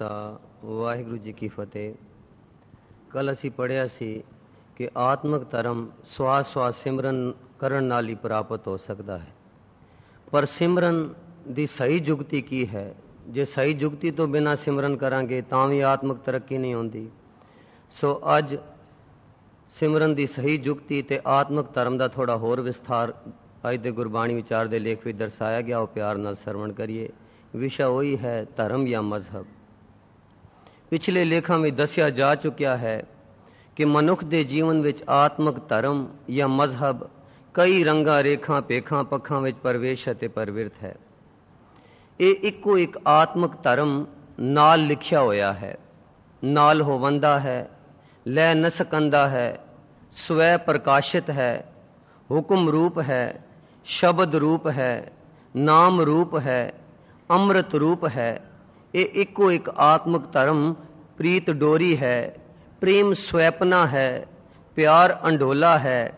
ਖਾਲਸਾ ਵਾਹਿਗੁਰੂ ਜੀ ਕੀ ਫਤਿਹ। ਕੱਲ ਅਸੀਂ ਪੜ੍ਹਿਆ ਸੀ ਕਿ ਆਤਮਿਕ ਧਰਮ ਸਵਾਸ ਸਵਾਸ ਸਿਮਰਨ ਕਰਨ ਨਾਲ ਹੀ ਪ੍ਰਾਪਤ ਹੋ ਸਕਦਾ ਹੈ, ਪਰ ਸਿਮਰਨ ਦੀ ਸਹੀ ਜੁਗਤੀ ਕੀ ਹੈ? ਜੇ ਸਹੀ ਜੁਗਤੀ ਤੋਂ ਬਿਨਾਂ ਸਿਮਰਨ ਕਰਾਂਗੇ ਤਾਂ ਵੀ ਆਤਮਿਕ ਤਰੱਕੀ ਨਹੀਂ ਹੁੰਦੀ। ਸੋ ਅੱਜ ਸਿਮਰਨ ਦੀ ਸਹੀ ਜੁਗਤੀ ਤੇ ਆਤਮਿਕ ਧਰਮ ਦਾ ਥੋੜਾ ਹੋਰ ਵਿਸਥਾਰ ਅੱਜ ਦੇ ਗੁਰਬਾਣੀ ਵਿਚਾਰ ਦੇ ਲੇਖ ਵਿੱਚ ਦਰਸਾਇਆ ਗਿਆ, ਉਹ ਪਿਆਰ ਨਾਲ ਸਰਵਣ ਕਰੀਏ। ਵਿਸ਼ਾ ਉਹੀ ਹੈ, ਧਰਮ ਜਾਂ ਮਜ਼ਹਬ। ਪਿਛਲੇ ਲੇਖਾਂ ਵਿੱਚ ਦੱਸਿਆ ਜਾ ਚੁੱਕਿਆ ਹੈ ਕਿ ਮਨੁੱਖ ਦੇ ਜੀਵਨ ਵਿੱਚ ਆਤਮਿਕ ਧਰਮ ਜਾਂ ਮਜ਼ਹਬ ਕਈ ਰੰਗਾਂ, ਰੇਖਾਂ, ਭੇਖਾਂ, ਪੱਖਾਂ ਵਿੱਚ ਪ੍ਰਵੇਸ਼ ਅਤੇ ਪ੍ਰਵਿਰਤ ਹੈ। ਇਹ ਇੱਕੋ ਇੱਕ ਆਤਮਿਕ ਧਰਮ ਨਾਲ ਲਿਖਿਆ ਹੋਇਆ ਹੈ, ਨਾਲ ਹੋਵੰਦਾ ਹੈ, ਲੈ ਨ ਸਕੰਦਾ ਹੈ, ਸਵੈ ਪ੍ਰਕਾਸ਼ਿਤ ਹੈ, ਹੁਕਮ ਰੂਪ ਹੈ, ਸ਼ਬਦ ਰੂਪ ਹੈ, ਨਾਮ ਰੂਪ ਹੈ, ਅੰਮ੍ਰਿਤ ਰੂਪ ਹੈ। ਇਹ ਇੱਕੋ ਇੱਕ ਆਤਮਿਕ ਧਰਮ ਪ੍ਰੀਤ ਡੋਰੀ ਹੈ, ਪ੍ਰੇਮ ਸਵੈਪਨਾ ਹੈ, ਪਿਆਰ ਅੰਡੋਲਾ ਹੈ,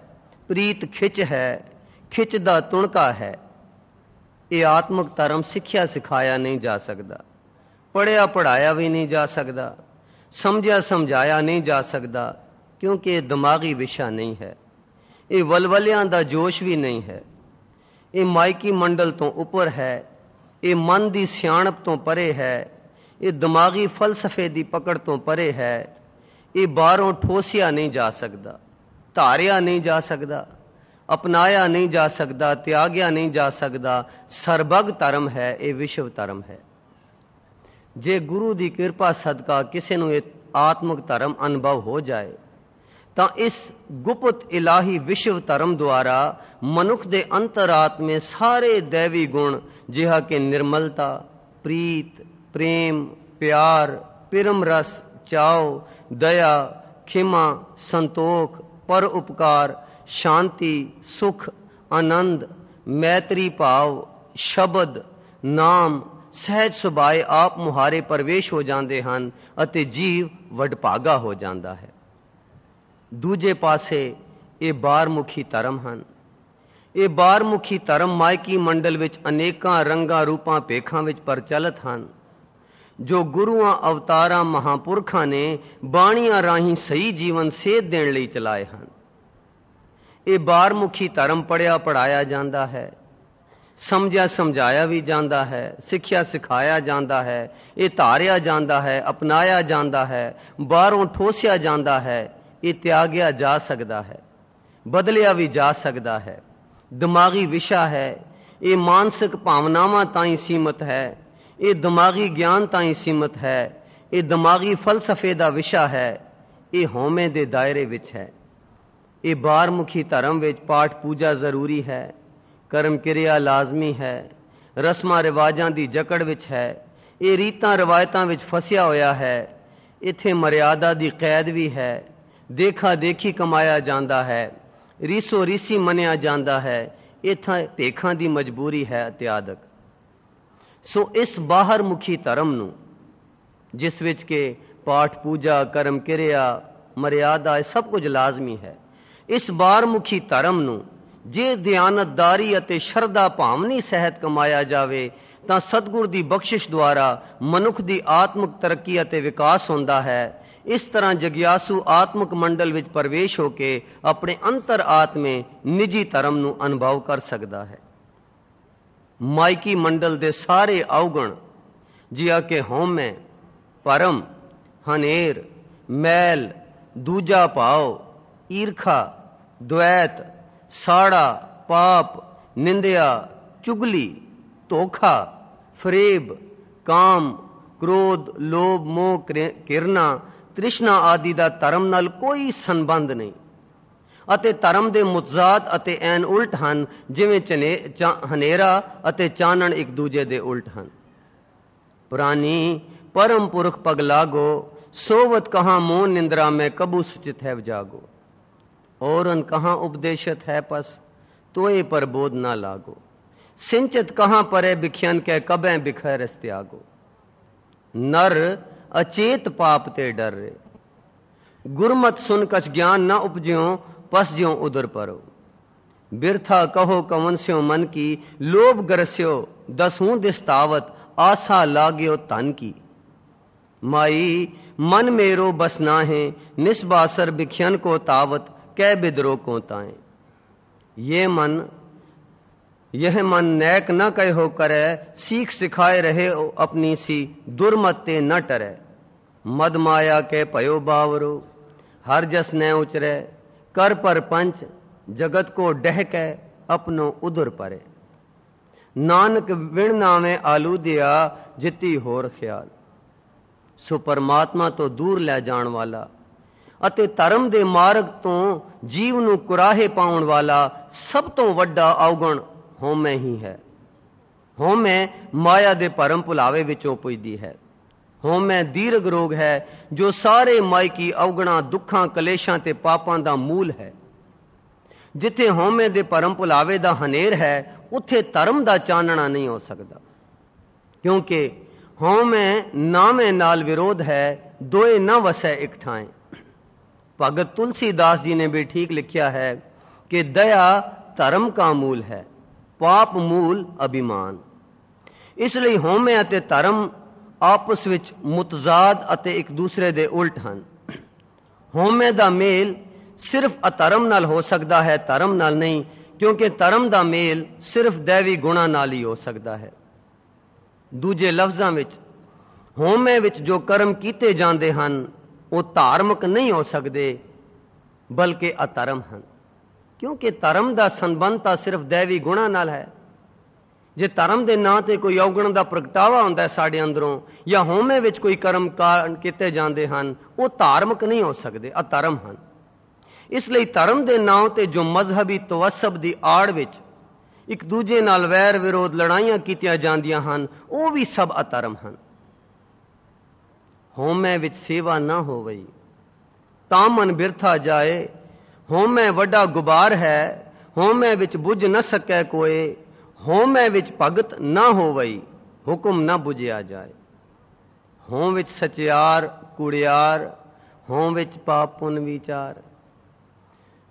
ਪ੍ਰੀਤ ਖਿੱਚ ਹੈ, ਖਿੱਚ ਦਾ ਤੁਣਕਾ ਹੈ। ਇਹ ਆਤਮਿਕ ਧਰਮ ਸਿੱਖਿਆ ਸਿਖਾਇਆ ਨਹੀਂ ਜਾ ਸਕਦਾ, ਪੜ੍ਹਿਆ ਪੜ੍ਹਾਇਆ ਵੀ ਨਹੀਂ ਜਾ ਸਕਦਾ, ਸਮਝਿਆ ਸਮਝਾਇਆ ਨਹੀਂ ਜਾ ਸਕਦਾ, ਕਿਉਂਕਿ ਇਹ ਦਿਮਾਗੀ ਵਿਸ਼ਾ ਨਹੀਂ ਹੈ, ਇਹ ਵਲਵਲਿਆਂ ਦਾ ਜੋਸ਼ ਵੀ ਨਹੀਂ ਹੈ, ਇਹ ਮਾਇਕੀ ਮੰਡਲ ਤੋਂ ਉੱਪਰ ਹੈ, ਇਹ ਮਨ ਦੀ ਸਿਆਣਪ ਤੋਂ ਪਰੇ ਹੈ, ਇਹ ਦਿਮਾਗੀ ਫਲਸਫੇ ਦੀ ਪਕੜ ਤੋਂ ਪਰੇ ਹੈ। ਇਹ ਬਾਹਰੋਂ ਠੋਸਿਆ ਨਹੀਂ ਜਾ ਸਕਦਾ, ਧਾਰਿਆ ਨਹੀਂ ਜਾ ਸਕਦਾ, ਅਪਣਾਇਆ ਨਹੀਂ ਜਾ ਸਕਦਾ, ਤਿਆਗਿਆ ਨਹੀਂ ਜਾ ਸਕਦਾ। ਸਰਬੱਗ ਧਰਮ ਹੈ, ਇਹ ਵਿਸ਼ਵ ਧਰਮ ਹੈ। ਜੇ ਗੁਰੂ ਦੀ ਕਿਰਪਾ ਸਦਕਾ ਕਿਸੇ ਨੂੰ ਇਹ ਆਤਮਿਕ ਧਰਮ ਅਨੁਭਵ ਹੋ ਜਾਏ ਤਾਂ ਇਸ ਗੁਪਤ ਇਲਾਹੀ ਵਿਸ਼ਵ ਧਰਮ ਦੁਆਰਾ ਮਨੁੱਖ ਦੇ ਅੰਤਰਾਤਮੇ ਸਾਰੇ ਦੇਵੀ ਗੁਣ, ਜਿਹਾ ਕਿ ਨਿਰਮਲਤਾ, ਪ੍ਰੀਤ, ਪ੍ਰੇਮ, ਪਿਆਰ, ਪਿਰਮ ਰਸ, ਚਾਉ, ਦਇਆ, ਖਿਮਾ, ਸੰਤੋਖ, ਪਰ ਉਪਕਾਰ, ਸ਼ਾਂਤੀ, ਸੁਖ, ਆਨੰਦ, ਮੈਤਰੀ ਭਾਵ, ਸ਼ਬਦ, ਨਾਮ, ਸਹਿਜ ਸੁਭਾਏ ਆਪ ਮੁਹਾਰੇ ਪ੍ਰਵੇਸ਼ ਹੋ ਜਾਂਦੇ ਹਨ ਅਤੇ ਜੀਵ ਵਡਭਾਗਾ ਹੋ ਜਾਂਦਾ ਹੈ। ਦੂਜੇ ਪਾਸੇ ਇਹ ਬਾਹਰਮੁਖੀ ਧਰਮ ਹਨ। ਇਹ ਬਾਹਰਮੁਖੀ ਧਰਮ ਮਾਇਕੀ ਮੰਡਲ ਵਿੱਚ ਅਨੇਕਾਂ ਰੰਗਾਂ, ਰੂਪਾਂ, ਭੇਖਾਂ ਵਿੱਚ ਪ੍ਰਚਲਿਤ ਹਨ, ਜੋ ਗੁਰੂਆਂ, ਅਵਤਾਰਾਂ, ਮਹਾਂਪੁਰਖਾਂ ਨੇ ਬਾਣੀਆਂ ਰਾਹੀਂ ਸਹੀ ਜੀਵਨ ਸੇਧ ਦੇਣ ਲਈ ਚਲਾਏ ਹਨ। ਇਹ ਬਾਹਰਮੁਖੀ ਧਰਮ ਪੜ੍ਹਿਆ ਪੜ੍ਹਾਇਆ ਜਾਂਦਾ ਹੈ, ਸਮਝਿਆ ਸਮਝਾਇਆ ਵੀ ਜਾਂਦਾ ਹੈ, ਸਿੱਖਿਆ ਸਿਖਾਇਆ ਜਾਂਦਾ ਹੈ, ਇਹ ਧਾਰਿਆ ਜਾਂਦਾ ਹੈ, ਅਪਣਾਇਆ ਜਾਂਦਾ ਹੈ, ਬਾਹਰੋਂ ਠੋਸਿਆ ਜਾਂਦਾ ਹੈ, ਇਹ ਤਿਆਗਿਆ ਜਾ ਸਕਦਾ ਹੈ, ਬਦਲਿਆ ਵੀ ਜਾ ਸਕਦਾ ਹੈ। ਦਿਮਾਗੀ ਵਿਸ਼ਾ ਹੈ, ਇਹ ਮਾਨਸਿਕ ਭਾਵਨਾਵਾਂ ਤਾਈਂ ਸੀਮਤ ਹੈ, ਇਹ ਦਿਮਾਗੀ ਗਿਆਨ ਤਾਈਂ ਸੀਮਤ ਹੈ, ਇਹ ਦਿਮਾਗੀ ਫਲਸਫੇ ਦਾ ਵਿਸ਼ਾ ਹੈ, ਇਹ ਹਉਮੈ ਦੇ ਦਾਇਰੇ ਵਿੱਚ ਹੈ। ਇਹ ਬਾਹਰਮੁਖੀ ਧਰਮ ਵਿੱਚ ਪਾਠ ਪੂਜਾ ਜ਼ਰੂਰੀ ਹੈ, ਕਰਮ ਕਿਰਿਆ ਲਾਜ਼ਮੀ ਹੈ, ਰਸਮਾਂ ਰਿਵਾਜਾਂ ਦੀ ਜਕੜ ਵਿੱਚ ਹੈ, ਇਹ ਰੀਤਾਂ ਰਵਾਇਤਾਂ ਵਿੱਚ ਫਸਿਆ ਹੋਇਆ ਹੈ। ਇੱਥੇ ਮਰਿਆਦਾ ਦੀ ਕੈਦ ਵੀ ਹੈ, ਦੇਖਾ ਦੇਖੀ ਕਮਾਇਆ ਜਾਂਦਾ ਹੈ, ਰੀਸੋ ਰੀਸੀ ਮੰਨਿਆ ਜਾਂਦਾ ਹੈ, ਇੱਥੇ ਭੇਖਾਂ ਦੀ ਮਜਬੂਰੀ ਹੈ ਇਤਿਆਦਿਕ। ਸੋ ਇਸ ਬਾਹਰਮੁਖੀ ਧਰਮ ਨੂੰ, ਜਿਸ ਵਿੱਚ ਕਿ ਪਾਠ ਪੂਜਾ, ਕਰਮ ਕਿਰਿਆ, ਮਰਿਆਦਾ, ਇਹ ਸਭ ਕੁਝ ਲਾਜ਼ਮੀ ਹੈ, ਇਸ ਬਾਹਰਮੁਖੀ ਧਰਮ ਨੂੰ ਜੇ ਦਿਆਨਤਦਾਰੀ ਅਤੇ ਸ਼ਰਧਾ ਭਾਵਨੀ ਸਹਿਤ ਕਮਾਇਆ ਜਾਵੇ ਤਾਂ ਸਤਿਗੁਰ ਦੀ ਬਖਸ਼ਿਸ਼ ਦੁਆਰਾ ਮਨੁੱਖ ਦੀ ਆਤਮਿਕ ਤਰੱਕੀ ਅਤੇ ਵਿਕਾਸ ਹੁੰਦਾ ਹੈ। ਇਸ ਤਰ੍ਹਾਂ ਜਗਿਆਸੂ ਆਤਮਿਕ ਮੰਡਲ ਵਿੱਚ ਪ੍ਰਵੇਸ਼ ਹੋ ਕੇ ਆਪਣੇ ਅੰਤਰ ਆਤਮੇ ਨਿੱਜੀ ਧਰਮ ਨੂੰ ਅਨੁਭਵ ਕਰ ਸਕਦਾ ਹੈ। ਮਾਇਕੀ ਮੰਡਲ ਦੇ ਸਾਰੇ ਔਗਣ, ਜਿਹਾ ਕਿ ਹਉਮੈ, ਭਰਮ, ਹਨੇਰ, ਮੈਲ, ਦੂਜਾ ਭਾਵ, ਈਰਖਾ, ਦੁਐਤ, ਸਾੜਾ, ਪਾਪ, ਨਿੰਦਿਆ, ਚੁਗਲੀ, ਧੋਖਾ, ਫਰੇਬ, ਕਾਮ, ਕ੍ਰੋਧ, ਲੋਭ, ਮੋਹ, ਕਿਰਨਾ, ਤ੍ਰਿਸ਼ਨਾ ਆਦਿ ਦਾ ਧਰਮ ਨਾਲ ਕੋਈ ਸੰਬੰਧ ਨਹੀਂ ਅਤੇ ਧਰਮ ਦੇ ਮੁਤਜ਼ਾਦ ਅਤੇ ਐਨ ਉਲਟ ਹਨ, ਜਿਵੇਂ ਹਨੇਰਾ ਅਤੇ ਚਾਨਣ ਇੱਕ ਦੂਜੇ ਦੇ ਉਲਟ ਹਨ। ਪੁਰਾਣੀ परम पुरख पग लागो, सोवत कहाँ मोन निंद्रा में कबू सुचित है जागो। औरन कहाँ उपदेशत है पस, तोए पर बोध ना लागो। सिंचित कहाँ परे बिख्यन के कबे बिखर त्यागो। नर अचेत पाप ते डर रे, गुरमत सुन कछ ज्ञान न उपज्यो, पस ज्यो उदर परो। बिरथा कहो कवन स्यो मन की, लोभ गरस्यो दसूं दिस तावत, आशा लाग्यो तन की। माई मन मेरो बस नाहे, निस्बासर बिख्यन को तावत, कै बिद्रो को ताए। यह मन नैक न कहो करे, सीख सिखाए रहे अपनी सी, दुर्मते न टरे। मद माया के पयो बावरो, हर जस न उचरे, कर पर पंच, जगत को डहके, अपनो उधर परे। नानक विण नावे आलू दिया, जिती होर ख्याल। सो परमात्मा तो दूर लै जाण वाला ਅਤੇ ਧਰਮ ਦੇ ਮਾਰਗ ਤੋਂ ਜੀਵ ਨੂੰ ਕੁਰਾਹੇ ਪਾਉਣ ਵਾਲਾ ਸਭ ਤੋਂ ਵੱਡਾ ਔਗਣ ਹਉਮੈ ਹੀ ਹੈ। ਹਉਮੈ ਮਾਇਆ ਦੇ ਭਰਮ ਭੁਲਾਵੇ ਵਿੱਚੋਂ ਪੁੱਜਦੀ ਹੈ। ਹਉਮੈ ਦੀਰਘ ਰੋਗ ਹੈ ਜੋ ਸਾਰੇ ਮਾਇਕੀ ਔਗਣਾਂ, ਦੁੱਖਾਂ, ਕਲੇਸ਼ਾਂ ਤੇ ਪਾਪਾਂ ਦਾ ਮੂਲ ਹੈ। ਜਿੱਥੇ ਹਉਮੈ ਦੇ ਭਰਮ ਭੁਲਾਵੇ ਦਾ ਹਨੇਰ ਹੈ, ਉੱਥੇ ਧਰਮ ਦਾ ਚਾਨਣਾ ਨਹੀਂ ਹੋ ਸਕਦਾ, ਕਿਉਂਕਿ ਹਉਮੈ ਨਾਮੇ ਨਾਲ ਵਿਰੋਧ ਹੈ, ਦੋਏ ਨਾ ਵਸੈ ਇੱਕ ਠਾਏ। भगत तुलसीदास जी ने भी ठीक लिखा है कि दया धर्म का मूल है, पाप मूल अभिमान। इसलिए हौमे ਅਤੇ ਧਰਮ ਆਪਸ ਵਿੱਚ ਮੁਤਜ਼ਾਦ ਅਤੇ ਇੱਕ ਦੂਸਰੇ ਦੇ ਉਲਟ ਹਨ। ਹਉਮੈ ਦਾ ਮੇਲ ਸਿਰਫ ਅਧਰਮ ਨਾਲ ਹੋ ਸਕਦਾ ਹੈ, ਧਰਮ ਨਾਲ ਨਹੀਂ, ਕਿਉਂਕਿ ਧਰਮ ਦਾ ਮੇਲ ਸਿਰਫ ਦੈਵੀ ਗੁਣਾਂ ਨਾਲ ਹੀ ਹੋ ਸਕਦਾ ਹੈ। ਦੂਜੇ ਲਫ਼ਜ਼ਾਂ ਵਿੱਚ ਹਉਮੈ ਵਿੱਚ ਜੋ ਕਰਮ ਕੀਤੇ ਜਾਂਦੇ ਹਨ ਉਹ ਧਾਰਮਿਕ ਨਹੀਂ ਹੋ ਸਕਦੇ, ਬਲਕਿ ਅਧਰਮ ਹਨ, ਕਿਉਂਕਿ ਧਰਮ ਦਾ ਸੰਬੰਧ ਤਾਂ ਸਿਰਫ ਦੈਵੀ ਗੁਣਾਂ ਨਾਲ ਹੈ। ਜੇ ਧਰਮ ਦੇ ਨਾਂ ਤੇ ਕੋਈ ਔਗਣ ਦਾ ਪ੍ਰਗਟਾਵਾ ਹੁੰਦਾ ਸਾਡੇ ਅੰਦਰੋਂ, ਜਾਂ ਹਉਮੈ ਵਿੱਚ ਕੋਈ ਕਰਮ ਕੀਤੇ ਜਾਂਦੇ ਹਨ, ਉਹ ਧਾਰਮਿਕ ਨਹੀਂ ਹੋ ਸਕਦੇ, ਅਧਰਮ ਹਨ। ਇਸ ਲਈ ਧਰਮ ਦੇ ਨਾਂ ਤੇ ਜੋ ਮਜ਼ਹਬੀ ਤਵੱਸਬ ਦੀ ਆੜ ਵਿੱਚ ਇੱਕ ਦੂਜੇ ਨਾਲ ਵੈਰ ਵਿਰੋਧ, ਲੜਾਈਆਂ ਕੀਤੀਆਂ ਜਾਂਦੀਆਂ ਹਨ, ਉਹ ਵੀ ਸਭ ਅਧਰਮ ਹਨ। ਹਉਮੈ ਵਿੱਚ ਸੇਵਾ ਨਾ ਹੋਵਈ ਤਾਂ ਮਨ ਬਿਰਥਾ ਜਾਏ। ਹਉਮੈ ਵੱਡਾ ਗੁਬਾਰ ਹੈ, ਹਉਮੈ ਵਿੱਚ ਬੁਝ ਨਾ ਸਕੈ ਕੋਏ। ਹਉਮੈ ਵਿੱਚ ਭਗਤ ਨਾ ਹੋਵਈ, ਹੁਕਮ ਨਾ ਬੁਝਿਆ ਜਾਏ। ਹਉ ਵਿੱਚ ਸਚਿਆਰ ਕੁੜਿਆਰ, ਹਉ ਵਿੱਚ ਪਾਪ ਪੁੰਨ ਵਿਚਾਰ।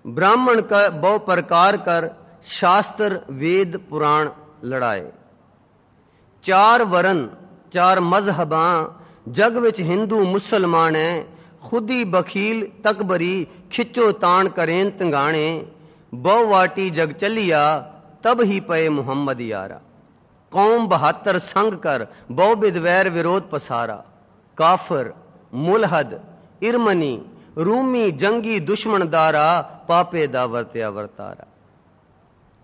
ਬ੍ਰਾਹਮਣ ਬਹੁ ਪ੍ਰਕਾਰ ਕਰ, ਸ਼ਾਸਤਰ ਵੇਦ ਪੁਰਾਣ ਲੜਾਏ। ਚਾਰ ਵਰਨ ਚਾਰ ਮਜ਼ਹਬਾਂ, जग विच हिंदू मुसलमान है। खुदी बखील तकबरी, खिचो तान करें तंगाणे। बहु वाटी जग चलिया, तब ही पए मुहम्मद यारा। कौम 72 संग कर, बहु बिद वैर विरोध पसारा। काफर मुलहद इरमनी, रूमी जंगी दुश्मन दारा। पापे दा वर्त्या वर्तारा।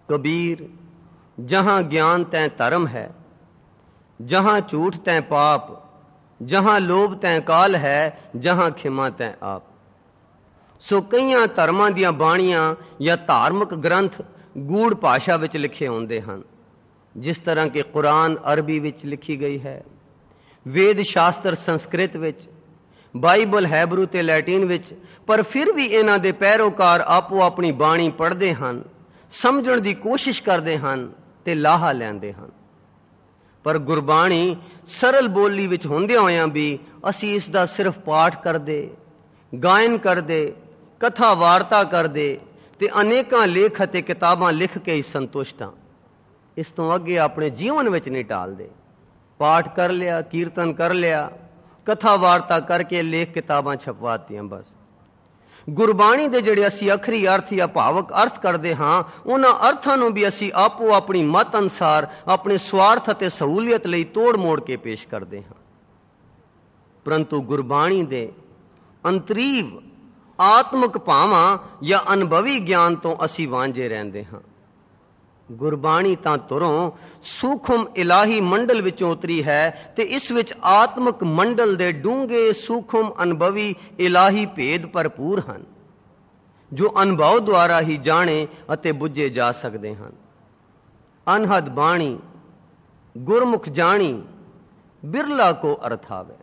कबीर जहां ज्ञान तैं धर्म है, जहां झूठ तैं पाप, जहां लोभ तैं काल है, जहां खिमा तैं आप। सो कईयां धर्मां ਦੀਆਂ ਬਾਣੀਆਂ ਜਾਂ ਧਾਰਮਿਕ ਗ੍ਰੰਥ ਗੂੜ ਭਾਸ਼ਾ ਵਿੱਚ ਲਿਖੇ ਹੁੰਦੇ ਹਨ, ਜਿਸ ਤਰ੍ਹਾਂ ਕਿ ਕੁਰਾਨ ਅਰਬੀ ਵਿੱਚ ਲਿਖੀ ਗਈ ਹੈ, ਵੇਦ ਸ਼ਾਸਤਰ ਸੰਸਕ੍ਰਿਤ ਵਿੱਚ, ਬਾਈਬਲ ਹੈਬਰੂ ਤੇ ਲੈਟਿਨ ਵਿੱਚ। ਪਰ ਫਿਰ ਵੀ ਇਹਨਾਂ ਦੇ ਪੈਰੋਕਾਰ ਆਪੋ ਆਪਣੀ ਬਾਣੀ ਪੜ੍ਹਦੇ ਹਨ, ਸਮਝਣ ਦੀ ਕੋਸ਼ਿਸ਼ ਕਰਦੇ ਹਨ ਤੇ ਲਾਹਾ ਲੈਂਦੇ ਹਨ। ਪਰ ਗੁਰਬਾਣੀ ਸਰਲ ਬੋਲੀ ਵਿੱਚ ਹੁੰਦਿਆਂ ਹੋਇਆਂ ਵੀ ਅਸੀਂ ਇਸ ਦਾ ਸਿਰਫ ਪਾਠ ਕਰਦੇ, ਗਾਇਨ ਕਰਦੇ, ਕਥਾ ਵਾਰਤਾ ਕਰਦੇ ਤੇ ਅਨੇਕਾਂ ਲੇਖ ਅਤੇ ਕਿਤਾਬਾਂ ਲਿਖ ਕੇ ਹੀ ਸੰਤੁਸ਼ਟ ਹਾਂ। ਇਸ ਤੋਂ ਅੱਗੇ ਆਪਣੇ ਜੀਵਨ ਵਿੱਚ ਨਹੀਂ ਢਾਲਦੇ। ਪਾਠ ਕਰ ਲਿਆ, ਕੀਰਤਨ ਕਰ ਲਿਆ, ਕਥਾ ਵਾਰਤਾ ਕਰਕੇ ਲੇਖ ਕਿਤਾਬਾਂ ਛਪਵਾਤੀਆਂ ਬਸ। ਗੁਰਬਾਣੀ ਦੇ ਜਿਹੜੇ ਅਸੀਂ ਅਖਰੀ ਅਰਥ ਜਾਂ ਭਾਵਕ ਅਰਥ ਕਰਦੇ ਹਾਂ, ਉਹਨਾਂ ਅਰਥਾਂ ਨੂੰ ਵੀ ਅਸੀਂ ਆਪੋ ਆਪਣੀ ਮਤ ਅਨੁਸਾਰ ਆਪਣੇ ਸਵਾਰਥ ਅਤੇ ਸਹੂਲੀਅਤ ਲਈ ਤੋੜ ਮੋੜ ਕੇ ਪੇਸ਼ ਕਰਦੇ ਹਾਂ। ਪਰੰਤੂ ਗੁਰਬਾਣੀ ਦੇ ਅੰਤਰੀਵ ਆਤਮਿਕ ਭਾਵਾਂ ਜਾਂ ਅਨੁਭਵੀ ਗਿਆਨ ਤੋਂ ਅਸੀਂ ਵਾਂਝੇ ਰਹਿੰਦੇ ਹਾਂ। ਗੁਰਬਾਣੀ ਤਾਂ ਤੁਰੋਂ ਸੂਖਮ ਇਲਾਹੀ ਮੰਡਲ ਵਿੱਚੋਂ ਉਤਰੀ ਹੈ ਤੇ ਇਸ ਵਿੱਚ ਆਤਮਿਕ ਮੰਡਲ ਦੇ ਡੂੰਘੇ ਸੂਖਮ ਅਨੁਭਵੀ ਇਲਾਹੀ ਭੇਦ ਭਰਪੂਰ ਹਨ, ਜੋ ਅਨੁਭਵ ਦੁਆਰਾ ਹੀ ਜਾਣੇ ਅਤੇ ਬੁੱਝੇ ਜਾ ਸਕਦੇ ਹਨ। ਅਨਹਦ ਬਾਣੀ ਗੁਰਮੁਖ ਜਾਣੀ, ਬਿਰਲਾ ਕੋ ਅਰਥ ਆਵੇ।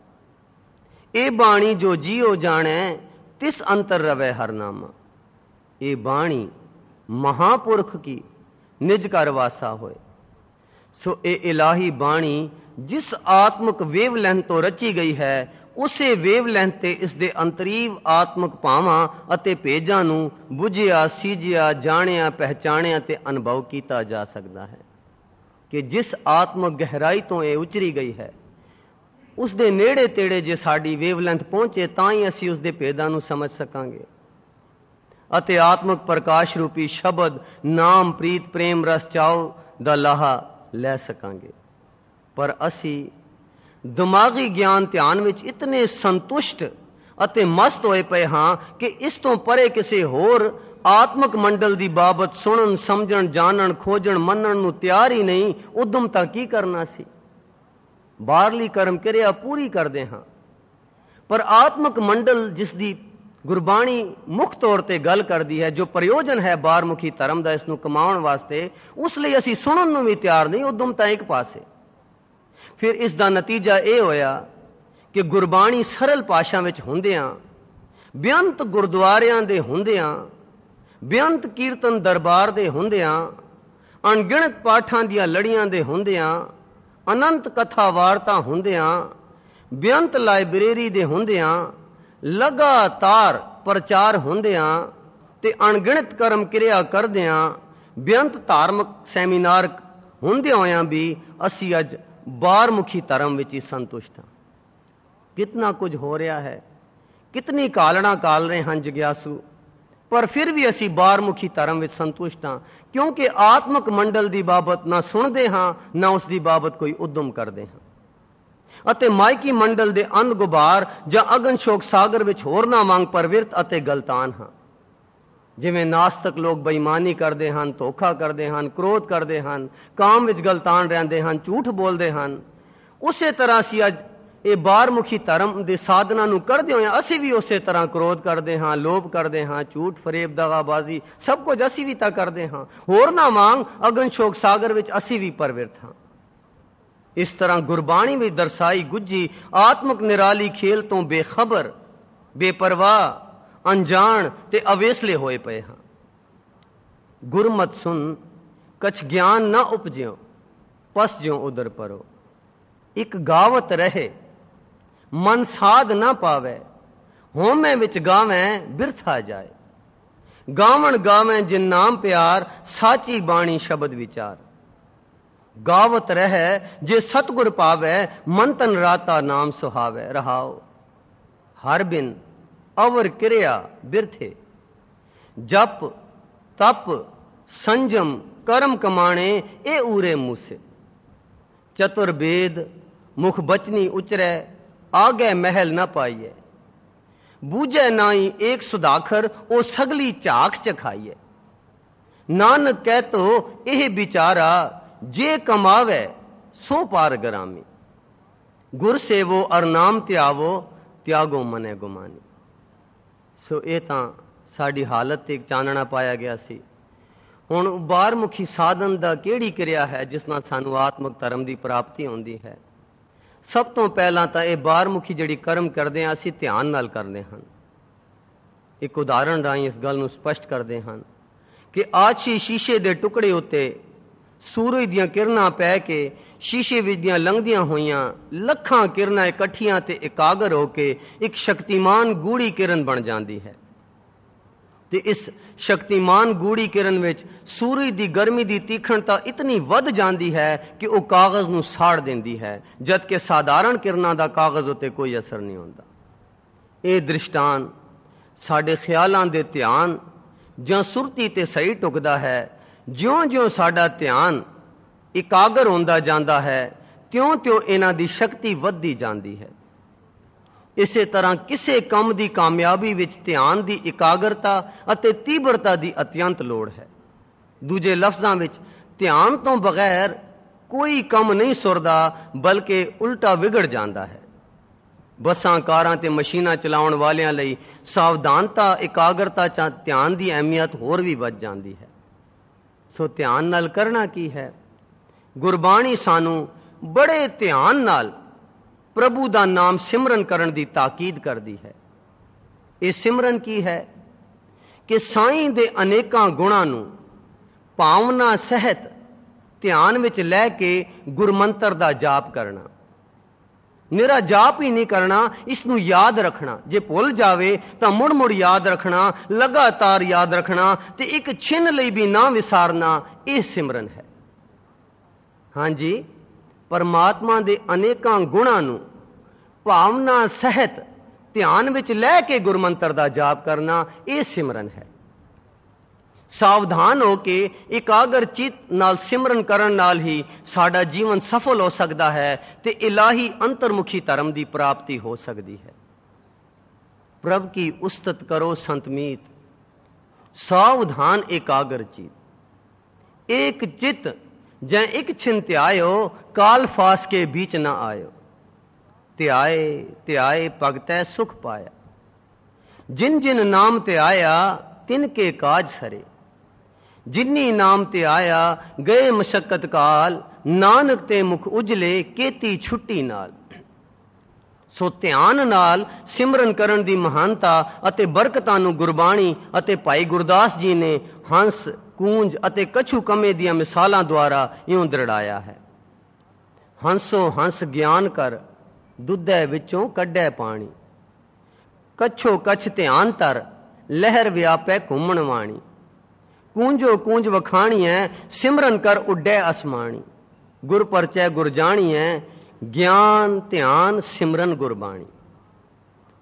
ਇਹ ਬਾਣੀ ਜੋ ਜੀਓ ਜਾਣੈ, ਤਿਸ ਅੰਤਰ ਰਵੈ ਹਰਨਾਮਾ। ਇਹ ਬਾਣੀ ਮਹਾਪੁਰਖ ਕੀ ਨਿਜ ਘਰ ਵਾਸਾ ਹੋਏ। ਸੋ ਇਹ ਇਲਾਹੀ ਬਾਣੀ ਜਿਸ ਆਤਮਿਕ ਵੇਵਲੈਂਥ ਤੋਂ ਰਚੀ ਗਈ ਹੈ, ਉਸੇ ਵੇਵਲੈਂਥ ਤੇ ਇਸ ਦੇ ਅੰਤਰੀਵ ਆਤਮਿਕ ਭਾਵਾਂ ਅਤੇ ਭੇਜਾਂ ਨੂੰ ਬੁੱਝਿਆ, ਸੀਝਿਆ, ਜਾਣਿਆ, ਪਹਿਚਾਣਿਆ ਤੇ ਅਨੁਭਵ ਕੀਤਾ ਜਾ ਸਕਦਾ ਹੈ। ਕਿ ਜਿਸ ਆਤਮਿਕ ਗਹਿਰਾਈ ਤੋਂ ਇਹ ਉਚਰੀ ਗਈ ਹੈ, ਉਸ ਦੇ ਨੇੜੇ ਤੇੜੇ ਜੇ ਸਾਡੀ ਵੇਵਲੈਂਥ ਪਹੁੰਚੇ ਤਾਂ ਹੀ ਅਸੀਂ ਉਸ ਦੇ ਭੇਦਾਂ ਨੂੰ ਸਮਝ ਸਕਾਂਗੇ ਅਤੇ ਆਤਮਿਕ ਪ੍ਰਕਾਸ਼ ਰੂਪੀ ਸ਼ਬਦ ਨਾਮ ਪ੍ਰੀਤ ਪ੍ਰੇਮ ਰਸ ਚਾਉ ਦਾ ਲਾਹਾ ਲੈ ਸਕਾਂਗੇ। ਪਰ ਅਸੀਂ ਦਿਮਾਗੀ ਗਿਆਨ ਧਿਆਨ ਵਿੱਚ ਇਤਨੇ ਸੰਤੁਸ਼ਟ ਅਤੇ ਮਸਤ ਹੋਏ ਪਏ ਹਾਂ ਕਿ ਇਸ ਤੋਂ ਪਰੇ ਕਿਸੇ ਹੋਰ ਆਤਮਿਕ ਮੰਡਲ ਦੀ ਬਾਬਤ ਸੁਣਨ ਸਮਝਣ ਜਾਣਨ ਖੋਜਣ ਮੰਨਣ ਨੂੰ ਤਿਆਰ ਹੀ ਨਹੀਂ। ਉਦਮ ਤਾਂ ਕੀ ਕਰਨਾ ਸੀ, ਬਾਹਰਲੀ ਕਰਮ ਕਿਰਿਆ ਪੂਰੀ ਕਰਦੇ ਹਾਂ, ਪਰ ਆਤਮਿਕ ਮੰਡਲ ਜਿਸ ਦੀ ਗੁਰਬਾਣੀ ਮੁੱਖ ਤੌਰ ਤੇ ਗੱਲ ਕਰਦੀ ਹੈ, ਜੋ ਪ੍ਰਯੋਜਨ ਹੈ ਬਾਹਰਮੁਖੀ ਧਰਮ ਦਾ ਇਸ ਨੂੰ ਕਮਾਉਣ ਵਾਸਤੇ, ਉਸ ਲਈ ਅਸੀਂ ਸੁਣਨ ਨੂੰ ਵੀ ਤਿਆਰ ਨਹੀਂ। ਉਦਮ ਤਾਂ ਇੱਕ ਪਾਸੇ। ਫਿਰ ਇਸ ਦਾ ਨਤੀਜਾ ਇਹ ਹੋਇਆ ਕਿ ਗੁਰਬਾਣੀ ਸਰਲ ਭਾਸ਼ਾ ਵਿੱਚ ਹੁੰਦਿਆਂ, ਬੇਅੰਤ ਗੁਰਦੁਆਰਿਆਂ ਦੇ ਹੁੰਦਿਆਂ, ਬੇਅੰਤ ਕੀਰਤਨ ਦਰਬਾਰ ਦੇ ਹੁੰਦਿਆਂ, ਅਣਗਿਣਤ ਪਾਠਾਂ ਦੀਆਂ ਲੜੀਆਂ ਦੇ ਹੁੰਦਿਆਂ, ਅਨੰਤ ਕਥਾ ਵਾਰਤਾ ਹੁੰਦਿਆਂ, ਬੇਅੰਤ ਲਾਇਬ੍ਰੇਰੀ ਦੇ ਹੁੰਦਿਆਂ, ਲਗਾਤਾਰ ਪ੍ਰਚਾਰ ਹੁੰਦਿਆਂ ਤੇ ਅਣਗਿਣਤ ਕਰਮ ਕਿਰਿਆ ਕਰਦਿਆਂ, ਬੇਅੰਤ ਧਾਰਮਿਕ ਸੈਮੀਨਾਰ ਹੁੰਦਿਆਂ ਹੋਇਆਂ ਵੀ ਅਸੀਂ ਅੱਜ ਬਾਹਰਮੁਖੀ ਧਰਮ ਵਿੱਚ ਹੀ ਸੰਤੁਸ਼ਟ ਹਾਂ। ਕਿਤਨਾ ਕੁਝ ਹੋ ਰਿਹਾ ਹੈ, ਕਿਤਨੀ ਕਾਲਣਾ ਕਾਲ ਰਹੇ ਹਨ ਜਗਿਆਸੂ, ਪਰ ਫਿਰ ਵੀ ਅਸੀਂ ਬਾਹਰਮੁਖੀ ਧਰਮ ਵਿੱਚ ਸੰਤੁਸ਼ਟ ਹਾਂ, ਕਿਉਂਕਿ ਆਤਮਿਕ ਮੰਡਲ ਦੀ ਬਾਬਤ ਨਾ ਸੁਣਦੇ ਹਾਂ ਨਾ ਉਸ ਦੀ ਬਾਬਤ ਕੋਈ ਉਦਮ ਕਰਦੇ ਹਾਂ। ਅਤੇ ਮਾਇਕੀ ਮੰਡਲ ਦੇ ਅੰਧ ਗੁਬਾਰ ਜਾਂ ਅਗਨ ਸ਼ੋਕ ਸਾਗਰ ਵਿੱਚ ਹੋਰ ਨਾ ਵਾਂਗ ਪਰਵਿਰਤ ਅਤੇ ਗਲਤਾਨ ਹਾਂ। ਜਿਵੇਂ ਨਾਸਤਕ ਲੋਕ ਬੇਈਮਾਨੀ ਕਰਦੇ ਹਨ, ਧੋਖਾ ਕਰਦੇ ਹਨ, ਕ੍ਰੋਧ ਕਰਦੇ ਹਨ, ਕਾਮ ਵਿੱਚ ਗਲਤਾਨ ਰਹਿੰਦੇ ਹਨ, ਝੂਠ ਬੋਲਦੇ ਹਨ, ਉਸੇ ਤਰ੍ਹਾਂ ਅਸੀਂ ਅੱਜ ਇਹ ਬਾਹਰਮੁਖੀ ਧਰਮ ਦੇ ਸਾਧਨਾਂ ਨੂੰ ਕਰਦੇ ਹੋਏ ਅਸੀਂ ਵੀ ਉਸੇ ਤਰ੍ਹਾਂ ਕ੍ਰੋਧ ਕਰਦੇ ਹਾਂ, ਲੋਭ ਕਰਦੇ ਹਾਂ, ਝੂਠ ਫਰੇਬ ਦਗਾਬਾਜ਼ੀ ਸਭ ਕੁਝ ਅਸੀਂ ਵੀ ਤਾਂ ਕਰਦੇ ਹਾਂ। ਹੋਰ ਨਾ ਵਾਂਗ ਅਗਨ ਸ਼ੋਕ ਸਾਗਰ ਵਿੱਚ ਅਸੀਂ ਵੀ ਪਰਵਿਰਤ ਹਾਂ। ਇਸ ਤਰ੍ਹਾਂ ਗੁਰਬਾਣੀ ਵਿੱਚ ਦਰਸਾਈ ਗੁੱਜੀ ਆਤਮਿਕ ਨਿਰਾਲੀ ਖੇਲ ਤੋਂ ਬੇਖਬਰ, ਬੇਪਰਵਾਹ, ਅਣਜਾਣ ਤੇ ਅਵੇਸਲੇ ਹੋਏ ਪਏ ਹਾਂ। ਗੁਰਮਤ ਸੁਨ ਕਛ ਗਿਆਨ ਨਾ ਉਪਜਿਓ, ਪਸ ਜਿਉ ਉਦਰ ਪਰੋ। ਇੱਕ ਗਾਵਤ ਰਹੇ ਮਨ ਸਾਧ ਨਾ ਪਾਵੇ, ਹੋਮੇ ਵਿੱਚ ਗਾਵੇਂ ਬਿਰਥਾ ਜਾਏ। ਗਾਵਣ ਗਾਵੇਂ ਜਿਨ ਨਾਮ ਪਿਆਰ, ਸਾਚੀ ਬਾਣੀ ਸ਼ਬਦ ਵਿਚਾਰ। ਗਾਵਤ ਰਹਿ ਜੇ ਸਤਗੁਰ ਪਾਵੇ, ਮਨ ਤਨ ਰਾਤਾ ਨਾਮ ਸੁਹਾਵੇ। ਰਹਾਓ ਹਰ ਬਿਨ ਅਵਰ ਕਿਰਿਆ ਬਿਰਥੇ, ਜਪ ਤਪ ਸੰਜਮ ਕਰਮ ਕਮਾਣੇ ਇਹ ਊਰੇ ਮੂਸੇ। ਚਤੁਰ ਬੇਦ ਮੁਖ ਬਚਨੀ ਉਚਰੈ, ਆਗੇ ਮਹਿਲ ਨਾ ਪਾਈਏ। ਬੂਝੈ ਨਾਈ ਏਕ ਸੁਦਾਖਰ, ਉਹ ਸਗਲੀ ਝਾਕ ਚਖਾਈਏ। ਨਾਨਕ ਕਹਿ ਤੋ ਇਹ ਵਿਚਾਰਾ, ਜੇ ਕਮਾਵੇ ਸੋ ਪਾਰ ਗਰਾਮੀ। ਗੁਰ ਸੇਵੋ ਅਰ ਨਾਮ ਧਿਆਵੋ, ਤਿਆਗੋ ਮਨੇ ਗੁਮਾਨੀ। ਸੋ ਇਹ ਤਾਂ ਸਾਡੀ ਹਾਲਤ ਤੇ ਚਾਨਣਾ ਪਾਇਆ ਗਿਆ ਸੀ। ਹੁਣ ਬਾਹਰਮੁਖੀ ਸਾਧਨ ਦਾ ਕਿਹੜੀ ਕਿਰਿਆ ਹੈ ਜਿਸ ਨਾਲ ਸਾਨੂੰ ਆਤਮਿਕ ਧਰਮ ਦੀ ਪ੍ਰਾਪਤੀ ਹੁੰਦੀ ਹੈ? ਸਭ ਤੋਂ ਪਹਿਲਾਂ ਤਾਂ ਇਹ ਬਾਹਰਮੁਖੀ ਜਿਹੜੀ ਕਰਮ ਕਰਦੇ ਹਾਂ ਅਸੀਂ ਧਿਆਨ ਨਾਲ ਕਰਦੇ ਹਾਂ। ਇੱਕ ਉਦਾਹਰਣ ਰਾਹੀਂ ਇਸ ਗੱਲ ਨੂੰ ਸਪਸ਼ਟ ਕਰਦੇ ਹਨ ਕਿ ਆਛੀ ਸ਼ੀਸ਼ੇ ਦੇ ਟੁਕੜੇ ਉੱਤੇ ਸੂਰਜ ਦੀਆਂ ਕਿਰਨਾਂ ਪੈ ਕੇ ਸ਼ੀਸ਼ੇ ਵਿੱਚ ਦੀਆਂ ਲੰਘਦੀਆਂ ਹੋਈਆਂ ਲੱਖਾਂ ਕਿਰਨਾਂ ਇਕੱਠੀਆਂ ਤੇ ਇਕਾਗਰ ਹੋ ਕੇ ਇੱਕ ਸ਼ਕਤੀਮਾਨ ਗੂੜੀ ਕਿਰਨ ਬਣ ਜਾਂਦੀ ਹੈ। ਤੇ ਇਸ ਸ਼ਕਤੀਮਾਨ ਗੂੜੀ ਕਿਰਨ ਵਿੱਚ ਸੂਰਜ ਦੀ ਗਰਮੀ ਦੀ ਤੀਖਣਤਾ ਇਤਨੀ ਵੱਧ ਜਾਂਦੀ ਹੈ ਕਿ ਉਹ ਕਾਗਜ਼ ਨੂੰ ਸਾੜ ਦਿੰਦੀ ਹੈ, ਜਦਕਿ ਸਾਧਾਰਨ ਕਿਰਨਾਂ ਦਾ ਕਾਗਜ਼ ਉੱਤੇ ਕੋਈ ਅਸਰ ਨਹੀਂ ਹੁੰਦਾ। ਇਹ ਦ੍ਰਿਸ਼ਟਾਂਤ ਸਾਡੇ ਖਿਆਲਾਂ ਦੇ ਧਿਆਨ ਜਾਂ ਸੁਰਤੀ ਤੇ ਸਹੀ ਟੁਕਦਾ ਹੈ। ਜਿਉਂ-ਜਿਉਂ ਸਾਡਾ ਧਿਆਨ ਇਕਾਗਰ ਹੁੰਦਾ ਜਾਂਦਾ ਹੈ, ਤਿਉਂ-ਤਿਉਂ ਇਹਨਾਂ ਦੀ ਸ਼ਕਤੀ ਵੱਧਦੀ ਜਾਂਦੀ ਹੈ। ਇਸੇ ਤਰ੍ਹਾਂ ਕਿਸੇ ਕੰਮ ਦੀ ਕਾਮਯਾਬੀ ਵਿੱਚ ਧਿਆਨ ਦੀ ਇਕਾਗਰਤਾ ਅਤੇ ਤੀਬਰਤਾ ਦੀ ਅਤਿਅੰਤ ਲੋੜ ਹੈ। ਦੂਜੇ ਲਫ਼ਜ਼ਾਂ ਵਿੱਚ ਧਿਆਨ ਤੋਂ ਬਗੈਰ ਕੋਈ ਕੰਮ ਨਹੀਂ ਸੁਰਦਾ, ਬਲਕਿ ਉਲਟਾ ਵਿਗੜ ਜਾਂਦਾ ਹੈ। ਬੱਸਾਂ ਕਾਰਾਂ ਤੇ ਮਸ਼ੀਨਾਂ ਚਲਾਉਣ ਵਾਲਿਆਂ ਲਈ ਸਾਵਧਾਨਤਾ ਇਕਾਗਰਤਾ ਚ ਧਿਆਨ ਦੀ ਅਹਿਮੀਅਤ ਹੋਰ ਵੀ ਵੱਧ ਜਾਂਦੀ ਹੈ। ਸੋ ਧਿਆਨ ਨਾਲ ਕਰਨਾ ਕੀ ਹੈ? ਗੁਰਬਾਣੀ ਸਾਨੂੰ ਬੜੇ ਧਿਆਨ ਨਾਲ ਪ੍ਰਭੂ ਦਾ ਨਾਮ ਸਿਮਰਨ ਕਰਨ ਦੀ ਤਾਕੀਦ ਕਰਦੀ ਹੈ। ਇਹ ਸਿਮਰਨ ਕੀ ਹੈ ਕਿ ਸਾਈਂ ਦੇ ਅਨੇਕਾਂ ਗੁਣਾਂ ਨੂੰ ਭਾਵਨਾ ਸਹਿਤ ਧਿਆਨ ਵਿੱਚ ਲੈ ਕੇ ਗੁਰਮੰਤਰ ਦਾ ਜਾਪ ਕਰਨਾ। ਨਿਰਾ ਜਾਪ ਹੀ ਨਹੀਂ ਕਰਨਾ, ਇਸ ਨੂੰ ਯਾਦ ਰੱਖਣਾ। ਜੇ ਭੁੱਲ ਜਾਵੇ ਤਾਂ ਮੁੜ ਮੁੜ ਯਾਦ ਰੱਖਣਾ, ਲਗਾਤਾਰ ਯਾਦ ਰੱਖਣਾ ਤੇ ਇੱਕ ਛਿਨ ਲਈ ਵੀ ਨਾ ਵਿਸਾਰਨਾ। ਇਹ ਸਿਮਰਨ ਹੈ। ਹਾਂਜੀ, ਪਰਮਾਤਮਾ ਦੇ ਅਨੇਕਾਂ ਗੁਣਾਂ ਨੂੰ ਭਾਵਨਾ ਸਹਿਤ ਧਿਆਨ ਵਿੱਚ ਲੈ ਕੇ ਗੁਰਮੰਤਰ ਦਾ ਜਾਪ ਕਰਨਾ, ਇਹ ਸਿਮਰਨ ਹੈ। ਸਾਵਧਾਨ ਹੋ ਕੇ ਇਕਾਗਰ ਚਿੱਤ ਨਾਲ ਸਿਮਰਨ ਕਰਨ ਨਾਲ ਹੀ ਸਾਡਾ ਜੀਵਨ ਸਫਲ ਹੋ ਸਕਦਾ ਹੈ ਤੇ ਇਲਾਹੀ ਅੰਤਰਮੁਖੀ ਧਰਮ ਦੀ ਪ੍ਰਾਪਤੀ ਹੋ ਸਕਦੀ ਹੈ। ਪ੍ਰਭ ਕੀ ਉਸਤਤ ਕਰੋ ਸੰਤਮੀਤ, ਸਾਵਧਾਨ ਇਕਾਗਰ ਚਿੱਤ, एक चित जै एक छिन त्यायो, काल फास के बीच न आयो। त्याए त्याए भगतै सुख पाया, जिन जिन नाम ते आया तिनके काज सरे। जिन्नी नाम ते आया गए मशक्कत काल, नानक ते मुख उजले केती छुट्टी नाल। ਸੋ ਧਿਆਨ ਨਾਲ ਸਿਮਰਨ ਕਰਨ ਦੀ ਮਹਾਨਤਾ ਅਤੇ ਬਰਕਤਾਂ ਨੂੰ ਗੁਰਬਾਣੀ ਅਤੇ ਭਾਈ ਗੁਰਦਾਸ ਜੀ ਨੇ ਹੰਸ, ਕੂੰਜ ਅਤੇ ਕਛੂ ਕਮੇ ਦੀਆਂ ਮਿਸਾਲਾਂ ਦੁਆਰਾ ਇਉਂ ਦ੍ਰਿੜਾਇਆ ਹੈ। ਹੰਸੋ ਹੰਸ ਗਿਆਨ ਕਰ, ਦੁੱਧੈ ਵਿੱਚੋਂ ਕੱਢੈ ਪਾਣੀ। ਕਛੋ ਕਛ ਧਿਆਨ ਧਰ, ਲਹਿਰ ਵਿਆਪੈ ਘੁੰਮਣ ਵਾਣੀ। ਕੂੰਜੋ ਕੂੰਜ ਵਖਾਣੀਐ, ਸਿਮਰਨ ਕਰ ਉੱਡੈ ਅਸਮਾਣੀ। ਗੁਰ ਪਰਚੈ ਗੁਰ ਜਾਣੀਐ, ज्ञान ध्यान सिमरन गुरबाणी।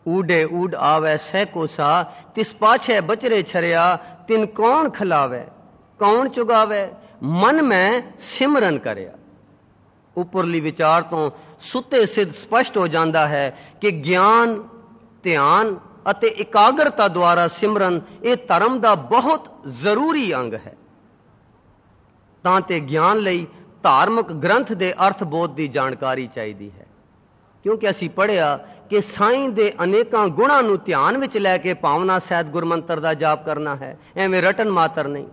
ऊडे ऊड आवे सह कोसा, तिस पाछे बचरे छरिया। तिन कौन खिलावे कौन चुगावे, मन में सिमरन करिया। उपरली विचार तो सुते सिद्ध स्पष्ट हो जाता है कि ज्ञान ध्यान ਅਤੇ ਇਕਾਗਰਤਾ ਦੁਆਰਾ ਸਿਮਰਨ ਇਹ ਧਰਮ ਦਾ ਬਹੁਤ ਜ਼ਰੂਰੀ ਅੰਗ ਹੈ। ਤਾਂ ਤੇ ਗਿਆਨ ਲਈ ਧਾਰਮਿਕ ਗ੍ਰੰਥ ਦੇ ਅਰਥ ਬੋਧ ਦੀ ਜਾਣਕਾਰੀ ਚਾਹੀਦੀ ਹੈ, ਕਿਉਂਕਿ ਅਸੀਂ ਪੜ੍ਹਿਆ ਕਿ ਸਾਈਂ ਦੇ ਅਨੇਕਾਂ ਗੁਣਾਂ ਨੂੰ ਧਿਆਨ ਵਿੱਚ ਲੈ ਕੇ ਭਾਵਨਾ ਸਹਿਤ ਗੁਰਮੰਤਰ ਦਾ ਜਾਪ ਕਰਨਾ ਹੈ, ਐਵੇਂ ਰਟਨ ਮਾਤਰ ਨਹੀਂ।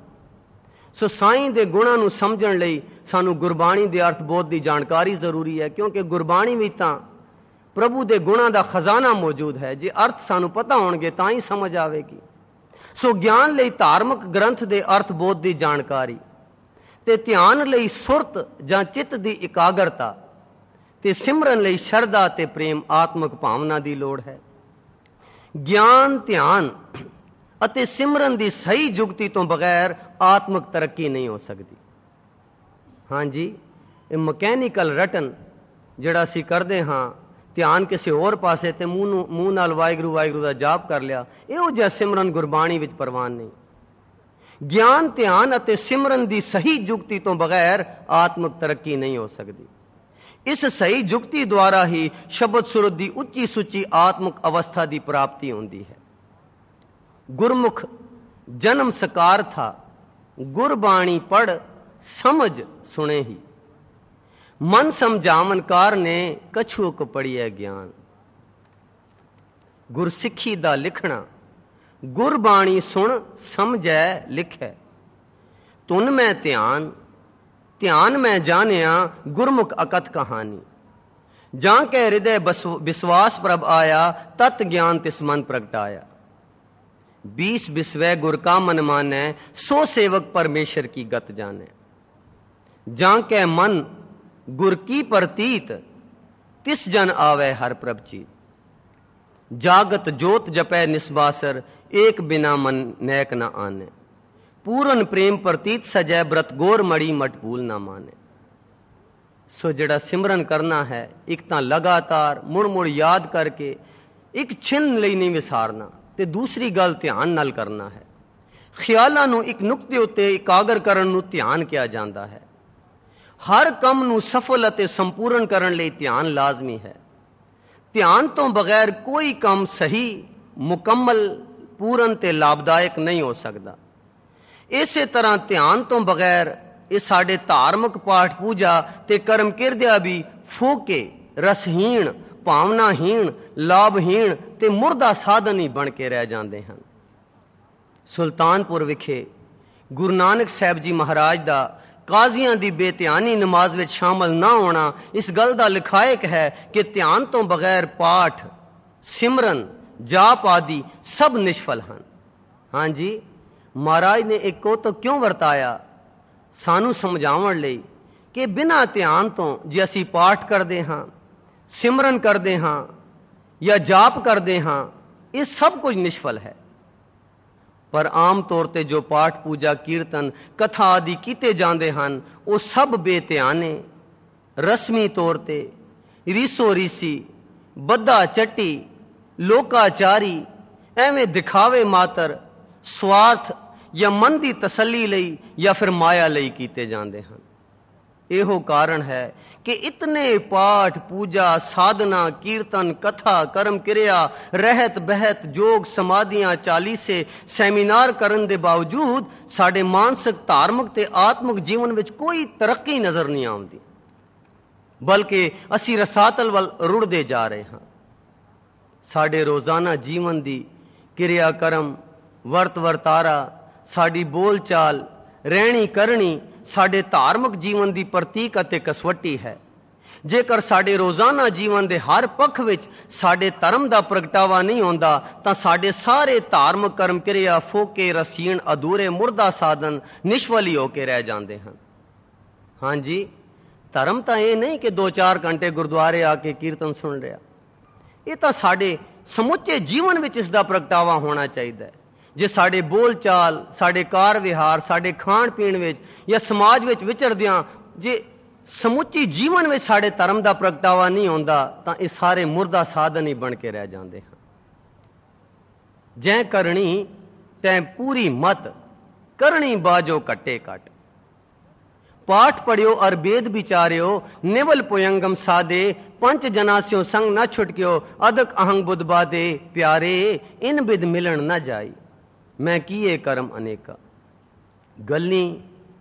ਸੋ ਸਾਈਂ ਦੇ ਗੁਣਾਂ ਨੂੰ ਸਮਝਣ ਲਈ ਸਾਨੂੰ ਗੁਰਬਾਣੀ ਦੇ ਅਰਥ ਬੋਧ ਦੀ ਜਾਣਕਾਰੀ ਜ਼ਰੂਰੀ ਹੈ, ਕਿਉਂਕਿ ਗੁਰਬਾਣੀ ਵਿੱਚ ਤਾਂ ਪ੍ਰਭੂ ਦੇ ਗੁਣਾਂ ਦਾ ਖਜ਼ਾਨਾ ਮੌਜੂਦ ਹੈ। ਜੇ ਅਰਥ ਸਾਨੂੰ ਪਤਾ ਹੋਣਗੇ ਤਾਂ ਹੀ ਸਮਝ ਆਵੇਗੀ। ਸੋ ਗਿਆਨ ਲਈ ਧਾਰਮਿਕ ਗ੍ਰੰਥ ਦੇ ਅਰਥ ਬੋਧ ਦੀ ਜਾਣਕਾਰੀ ਤੇ ਧਿਆਨ ਲਈ ਸੁਰਤ ਜਾਂ ਚਿੱਤ ਦੀ ਇਕਾਗਰਤਾ ਤੇ ਸਿਮਰਨ ਲਈ ਸ਼ਰਧਾ ਤੇ ਪ੍ਰੇਮ ਆਤਮਿਕ ਭਾਵਨਾ ਦੀ ਲੋੜ ਹੈ। ਗਿਆਨ ਧਿਆਨ ਅਤੇ ਸਿਮਰਨ ਦੀ ਸਹੀ ਜੁਗਤੀ ਤੋਂ ਬਗੈਰ ਆਤਮਿਕ ਤਰੱਕੀ ਨਹੀਂ ਹੋ ਸਕਦੀ। ਹਾਂਜੀ, ਇਹ ਮਕੈਨੀਕਲ ਰਟਨ ਜਿਹੜਾ ਅਸੀਂ ਕਰਦੇ ਹਾਂ, ਧਿਆਨ ਕਿਸੇ ਹੋਰ ਪਾਸੇ ਤੇ ਮੂੰਹ ਨਾਲ ਵਾਹਿਗੁਰੂ ਵਾਹਿਗੁਰੂ ਦਾ ਜਾਪ ਕਰ ਲਿਆ, ਇਹੋ ਜਿਹਾ ਸਿਮਰਨ ਗੁਰਬਾਣੀ ਵਿੱਚ ਪ੍ਰਵਾਨ ਨਹੀਂ। ਗਿਆਨ ਧਿਆਨ ਅਤੇ ਸਿਮਰਨ ਦੀ ਸਹੀ ਜੁਗਤੀ ਤੋਂ ਬਗੈਰ ਆਤਮਿਕ ਤਰੱਕੀ ਨਹੀਂ ਹੋ ਸਕਦੀ। ਇਸ ਸਹੀ ਜੁਗਤੀ ਦੁਆਰਾ ਹੀ ਸ਼ਬਦ ਸੁਰਤ ਦੀ ਉੱਚੀ ਸੁੱਚੀ ਆਤਮਿਕ ਅਵਸਥਾ ਦੀ ਪ੍ਰਾਪਤੀ ਹੁੰਦੀ ਹੈ। ਗੁਰਮੁਖ ਜਨਮ ਸਕਾਰ ਥਾ, ਗੁਰਬਾਣੀ ਪੜ ਸਮਝ ਸੁਣੇ ਹੀ। ਮਨ ਸਮਝਾਵਨ ਕਾਰ ਨੇ ਕਛੂ ਕੁ ਪੜੀਐ ਗਿਆਨ। ਗੁਰਸਿੱਖੀ ਦਾ ਲਿਖਣਾ, ਗੁਰਬਾਣੀ ਸੁਣ ਸਮਝੈ ਲਿਖੈ। ਤੁਨ ਮੈਂ ਧਿਆਨ ਧਿਆਨ ਮੈਂ ਜਾਣਿਆ, ਗੁਰਮੁਖ ਅਕਥ ਕਹਾਣੀ। ਜਾਂ ਕੈ ਹਿਰਦੈ ਵਿਸ਼ਵਾਸ ਪ੍ਰਭ ਆਇਆ, ਤਤ ਗਿਆਨ ਤਿਸ ਮਨ ਪ੍ਰਗਟਾਇਆ। 20 बिस्वै गुर का मन मानै, सो सेवक परमेश्वर की गत जाने। जांके मन गुर की प्रतीत, तिस जन आवे हर प्रभ चीत। जागत जोत जपै निस्बासर, एक बिना मन नैक न आने। पूरन प्रेम प्रतीत सजै, ब्रत गोर मड़ी मटभूल न माने। सो जड़ा सिमरन करना है, एक तां लगातार मुड़ मुड़ याद करके एक छिन ਲਈ नहीं विसारना, ਤੇ ਦੂਸਰੀ ਗੱਲ ਧਿਆਨ ਨਾਲ ਕਰਨਾ ਹੈ। ਖਿਆਲਾਂ ਨੂੰ ਇੱਕ ਨੁਕਤੇ ਉੱਤੇ ਇਕਾਗਰ ਕਰਨ ਨੂੰ ਧਿਆਨ ਕਿਹਾ ਜਾਂਦਾ ਹੈ। ਹਰ ਕੰਮ ਨੂੰ ਸਫਲ ਅਤੇ ਸੰਪੂਰਨ ਕਰਨ ਲਈ ਧਿਆਨ ਲਾਜ਼ਮੀ ਹੈ। ਧਿਆਨ ਤੋਂ ਬਗੈਰ ਕੋਈ ਕੰਮ ਸਹੀ, ਮੁਕੰਮਲ, ਪੂਰਨ ਤੇ ਲਾਭਦਾਇਕ ਨਹੀਂ ਹੋ ਸਕਦਾ। ਇਸੇ ਤਰ੍ਹਾਂ ਧਿਆਨ ਤੋਂ ਬਗੈਰ ਇਹ ਸਾਡੇ ਧਾਰਮਿਕ ਪਾਠ ਪੂਜਾ ਤੇ ਕਰਮ ਕਿਰਦਿਆ ਵੀ ਫੋਕੇ, ਰਸਹੀਣ, ਭਾਵਨਾਹੀਣ, ਲਾਭਹੀਣ ਤੇ ਮੁਰਦਾ ਸਾਧਨ ਹੀ ਬਣ ਕੇ ਰਹਿ ਜਾਂਦੇ ਹਨ। ਸੁਲਤਾਨਪੁਰ ਵਿਖੇ ਗੁਰੂ ਨਾਨਕ ਸਾਹਿਬ ਜੀ ਮਹਾਰਾਜ ਦਾ ਕਾਜ਼ੀਆਂ ਦੀ ਬੇਧਿਆਨੀ ਨਮਾਜ਼ ਵਿੱਚ ਸ਼ਾਮਲ ਨਾ ਹੋਣਾ ਇਸ ਗੱਲ ਦਾ ਲਿਖਾਇਕ ਹੈ ਕਿ ਧਿਆਨ ਤੋਂ ਬਗੈਰ ਪਾਠ, ਸਿਮਰਨ, ਜਾਪ ਆਦਿ ਸਭ ਨਿਸ਼ਫਲ ਹਨ। ਹਾਂਜੀ, ਮਹਾਰਾਜ ਨੇ ਇੱਕ ਕੌਤਕ ਕਿਉਂ ਵਰਤਾਇਆ? ਸਾਨੂੰ ਸਮਝਾਉਣ ਲਈ ਕਿ ਬਿਨਾਂ ਧਿਆਨ ਤੋਂ ਜੇ ਅਸੀਂ ਪਾਠ ਕਰਦੇ ਹਾਂ, ਸਿਮਰਨ ਕਰਦੇ ਹਾਂ ਜਾਂ ਜਾਪ ਕਰਦੇ ਹਾਂ, ਇਹ ਸਭ ਕੁਝ ਨਿਸ਼ਫਲ ਹੈ। ਪਰ ਆਮ ਤੌਰ ਤੇ ਜੋ ਪਾਠ ਪੂਜਾ ਕੀਰਤਨ ਕਥਾ ਆਦਿ ਕੀਤੇ ਜਾਂਦੇ ਹਨ, ਉਹ ਸਭ ਬੇਧਿਆਨੇ, ਰਸਮੀ ਤੌਰ ਤੇ ਰੀਸੋ ਰੀਸੀ, ਬੱਧਾ ਚੱਟੀ, ਲੋਕਾਚਾਰੀ, ਐਵੇਂ ਦਿਖਾਵੇ ਮਾਤਰ, ਸਵਾਰਥ ਜਾਂ ਮਨ ਦੀ ਤਸੱਲੀ ਲਈ ਜਾਂ ਫਿਰ ਮਾਇਆ ਲਈ ਕੀਤੇ ਜਾਂਦੇ ਹਨ। ਇਹੋ ਕਾਰਨ ਹੈ ਕਿ ਇਤਨੇ ਪਾਠ, ਪੂਜਾ, ਸਾਧਨਾ, ਕੀਰਤਨ, ਕਥਾ, ਕਰਮ ਕਿਰਿਆ, ਰਹਿਤ ਬਹਿਤ, ਯੋਗ, ਸਮਾਧੀਆਂ, ਚਾਲੀਸੇ, ਸੈਮੀਨਾਰ ਕਰਨ ਦੇ ਬਾਵਜੂਦ ਸਾਡੇ ਮਾਨਸਿਕ, ਧਾਰਮਿਕ ਤੇ ਆਤਮਿਕ ਜੀਵਨ ਵਿੱਚ ਕੋਈ ਤਰੱਕੀ ਨਜ਼ਰ ਨਹੀਂ ਆਉਂਦੀ, ਬਲਕਿ ਅਸੀਂ ਰਸਾਤਲ ਵੱਲ ਰੁੜਦੇ ਜਾ ਰਹੇ ਹਾਂ। ਸਾਡੇ ਰੋਜ਼ਾਨਾ ਜੀਵਨ ਦੀ ਕਿਰਿਆ ਕਰਮ, ਵਰਤ ਵਰਤਾਰਾ, ਸਾਡੀ ਬੋਲਚਾਲ, ਰਹਿਣੀ ਕਰਨੀ ਸਾਡੇ ਧਾਰਮਿਕ ਜੀਵਨ ਦੀ ਪ੍ਰਤੀਕ ਅਤੇ ਕਸਵੱਟੀ ਹੈ। ਜੇਕਰ ਸਾਡੇ ਰੋਜ਼ਾਨਾ ਜੀਵਨ ਦੇ ਹਰ ਪੱਖ ਵਿੱਚ ਸਾਡੇ ਧਰਮ ਦਾ ਪ੍ਰਗਟਾਵਾ ਨਹੀਂ ਹੁੰਦਾ ਤਾਂ ਸਾਡੇ ਸਾਰੇ ਧਾਰਮਿਕ ਕਰਮ ਕਿਰਿਆ ਫੋਕੇ, ਰਸੀਣ, ਅਧੂਰੇ, ਮੁਰਦਾ ਸਾਧਨ ਨਿਸ਼ਫਲ ਹੀ ਹੋ ਕੇ ਰਹਿ ਜਾਂਦੇ ਹਨ। ਹਾਂਜੀ, ਧਰਮ ਤਾਂ ਇਹ ਨਹੀਂ ਕਿ 2-4 ਘੰਟੇ ਗੁਰਦੁਆਰੇ ਆ ਕੇ ਕੀਰਤਨ ਸੁਣ ਰਿਹਾ, ਇਹ ਤਾਂ ਸਾਡੇ ਸਮੁੱਚੇ ਜੀਵਨ ਵਿੱਚ ਇਸ ਦਾ ਪ੍ਰਗਟਾਵਾ ਹੋਣਾ ਚਾਹੀਦਾ ਹੈ। ਜੇ ਸਾਡੇ ਬੋਲਚਾਲ, ਸਾਡੇ ਕਾਰ ਵਿਹਾਰ, ਸਾਡੇ ਖਾਣ ਪੀਣ ਵਿੱਚ ਜਾਂ ਸਮਾਜ ਵਿੱਚ ਵਿਚਰਦਿਆਂ ਜੇ ਸਮੁੱਚੀ ਜੀਵਨ ਵਿੱਚ ਸਾਡੇ ਧਰਮ ਦਾ ਪ੍ਰਗਟਾਵਾ ਨਹੀਂ ਹੁੰਦਾ ਤਾਂ ਇਹ ਸਾਰੇ ਮੁਰਦਾ ਸਾਧਨ ਹੀ ਬਣ ਕੇ ਰਹਿ ਜਾਂਦੇ ਹਨ। ਜੈ ਕਰਨੀ ਤੈ ਪੂਰੀ ਮਤ, ਕਰਨੀ ਬਾਜੋ ਘੱਟੇ ਘੱਟ। ਪਾਠ ਪੜਿਓ ਅਰ ਵੇਦ ਵਿਚਾਰਿਓ, ਨਿਵਲ ਪੁਯੰਗਮ ਸਾਦੇ, ਪੰਚ ਜਨਾਸਿਓ ਸੰਗ ਨਾ ਛੁਟਕਿਓ, ਅਦਕ ਅਹੰਗ ਬੁੱਧ ਬਾਦੇ, ਪਿਆਰੇ ਇਨ ਬਿਦ ਮਿਲਣ ਨਾ ਜਾਈ। ਮੈਂ ਕੀਏ ਕਰਮ ਅਨੇਕਾ, ਗੱਲੀ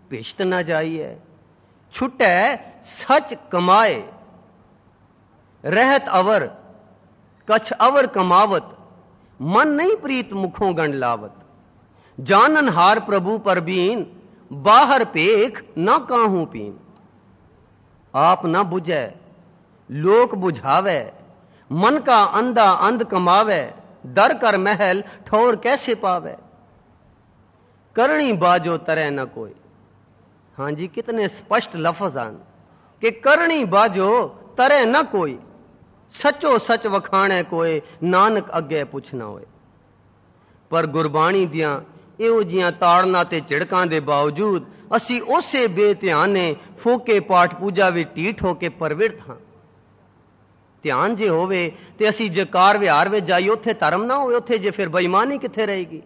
ਭਿਸ਼ਟ ਨਾ ਜਾਈਐ, ਛੁਟੈ ਸਚ ਕਮਾਏ, ਰਹਿਤ ਅਵਰ ਕਛ ਅਵਰ ਕਮਾਵਤ, ਮਨ ਨਹੀਂ ਪ੍ਰੀਤ ਮੁਖੋਂ ਗੰਢ ਲਾਵਤ। जानन हार प्रभु परबीन, बाहर पेख न काहू पीन। आप न बुझै लोक बुझावे, मन का अंधा अंध कमावे, दर कर महल ठौर कैसे पावे। करणी बाजो तरह न कोई। हाँ जी, कितने स्पष्ट लफ्ज हैं कि करणी बाजो तरह न कोई, सचो सच वखाणे कोई, नानक अगे पुछ ना होए। पर गुरबाणी दियां ਇਹੋ ਜਿਹੀਆਂ ਤਾੜਨਾ ਤੇ ਝਿੜਕਾਂ ਦੇ ਬਾਵਜੂਦ ਅਸੀਂ ਉਸੇ ਬੇਧਿਆਨੇ ਫੋਕੇ ਪਾਠ ਪੂਜਾ ਵਿੱਚ ਢੀਠ ਹੋ ਕੇ ਪਰਵਿਰਤ ਹਾਂ। ਧਿਆਨ ਜੇ ਹੋਵੇ ਤੇ ਅਸੀਂ ਜੇ ਕਾਰ ਵਿਹਾਰ ਵਿੱਚ ਜਾਈਏ ਉੱਥੇ ਧਰਮ ਨਾ ਹੋਵੇ, ਉੱਥੇ ਜੇ ਫਿਰ ਬੇਈਮਾਨੀ ਕਿੱਥੇ ਰਹੇਗੀ।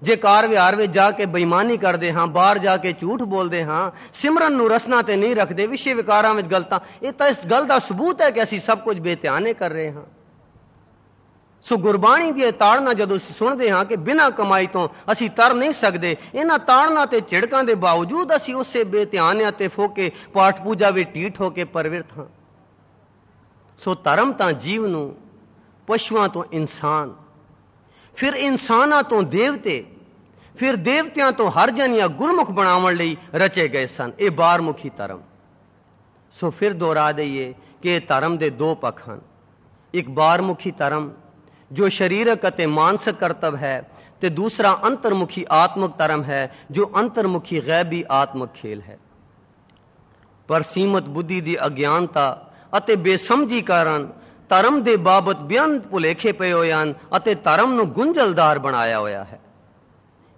ਜੇ ਕਾਰ ਵਿਹਾਰ ਵਿੱਚ ਜਾ ਕੇ ਬੇਈਮਾਨੀ ਕਰਦੇ ਹਾਂ, ਬਾਹਰ ਜਾ ਕੇ ਝੂਠ ਬੋਲਦੇ ਹਾਂ, ਸਿਮਰਨ ਨੂੰ ਰਸਨਾ ਤੇ ਨਹੀਂ ਰੱਖਦੇ, ਵਿਸ਼ੇ ਵਿਕਾਰਾਂ ਵਿੱਚ ਗਲਤਾਂ, ਇਹ ਤਾਂ ਇਸ ਗੱਲ ਦਾ ਸਬੂਤ ਹੈ ਕਿ ਅਸੀਂ ਸਭ ਕੁਝ ਬੇਧਿਆਨੇ ਕਰ ਰਹੇ ਹਾਂ। ਸੋ ਗੁਰਬਾਣੀ ਦੀ ਤਾੜਨਾ ਜਦੋਂ ਅਸੀਂ ਸੁਣਦੇ ਹਾਂ ਕਿ ਬਿਨਾਂ ਕਮਾਈ ਤੋਂ ਅਸੀਂ ਤਰ ਨਹੀਂ ਸਕਦੇ, ਇਹਨਾਂ ਤਾੜਨਾ ਤੇ ਝਿੜਕਾਂ ਦੇ ਬਾਵਜੂਦ ਅਸੀਂ ਉਸੇ ਬੇਧਿਆਨਿਆਂ ਤੇ ਫੋਕੇ ਪਾਠ ਪੂਜਾ ਵਿੱਚ ਢੀਠ ਹੋ ਕੇ ਪਰਵਿਰਤ ਹਾਂ। ਸੋ ਧਰਮ ਤਾਂ ਜੀਵ ਨੂੰ ਪਸ਼ੂਆਂ ਤੋਂ ਇਨਸਾਨ, ਫਿਰ ਇਨਸਾਨਾਂ ਤੋਂ ਦੇਵਤੇ, ਫਿਰ ਦੇਵਤਿਆਂ ਤੋਂ ਹਰਜਨ ਜਾਂ ਗੁਰਮੁਖ ਬਣਾਉਣ ਲਈ ਰਚੇ ਗਏ ਸਨ। ਇਹ ਬਾਰਮੁਖੀ ਧਰਮ। ਸੋ ਫਿਰ ਦੁਹਰਾ ਦਈਏ ਕਿ ਇਹ ਧਰਮ ਦੇ ਦੋ ਪੱਖ ਹਨ। ਇੱਕ ਬਾਰਮੁਖੀ ਧਰਮ ਜੋ ਸਰੀਰਕ ਅਤੇ ਮਾਨਸਿਕ ਕਰਤਵ ਹੈ, ਤੇ ਦੂਸਰਾ ਅੰਤਰਮੁਖੀ ਆਤਮਿਕ ਧਰਮ ਹੈ ਜੋ ਅੰਤਰਮੁਖੀ ਗੈਬੀ ਆਤਮਿਕ ਖੇਲ ਹੈ। ਪਰ ਸੀਮਤ ਬੁੱਧੀ ਦੀ ਅਗਿਆਨਤਾ ਅਤੇ ਬੇਸਮਝੀ ਕਾਰਨ ਧਰਮ ਦੇ ਬਾਬਤ ਬੇਅੰਤ ਭੁਲੇਖੇ ਪਏ ਹੋਏ ਹਨ ਅਤੇ ਧਰਮ ਨੂੰ ਗੁੰਝਲਦਾਰ ਬਣਾਇਆ ਹੋਇਆ ਹੈ।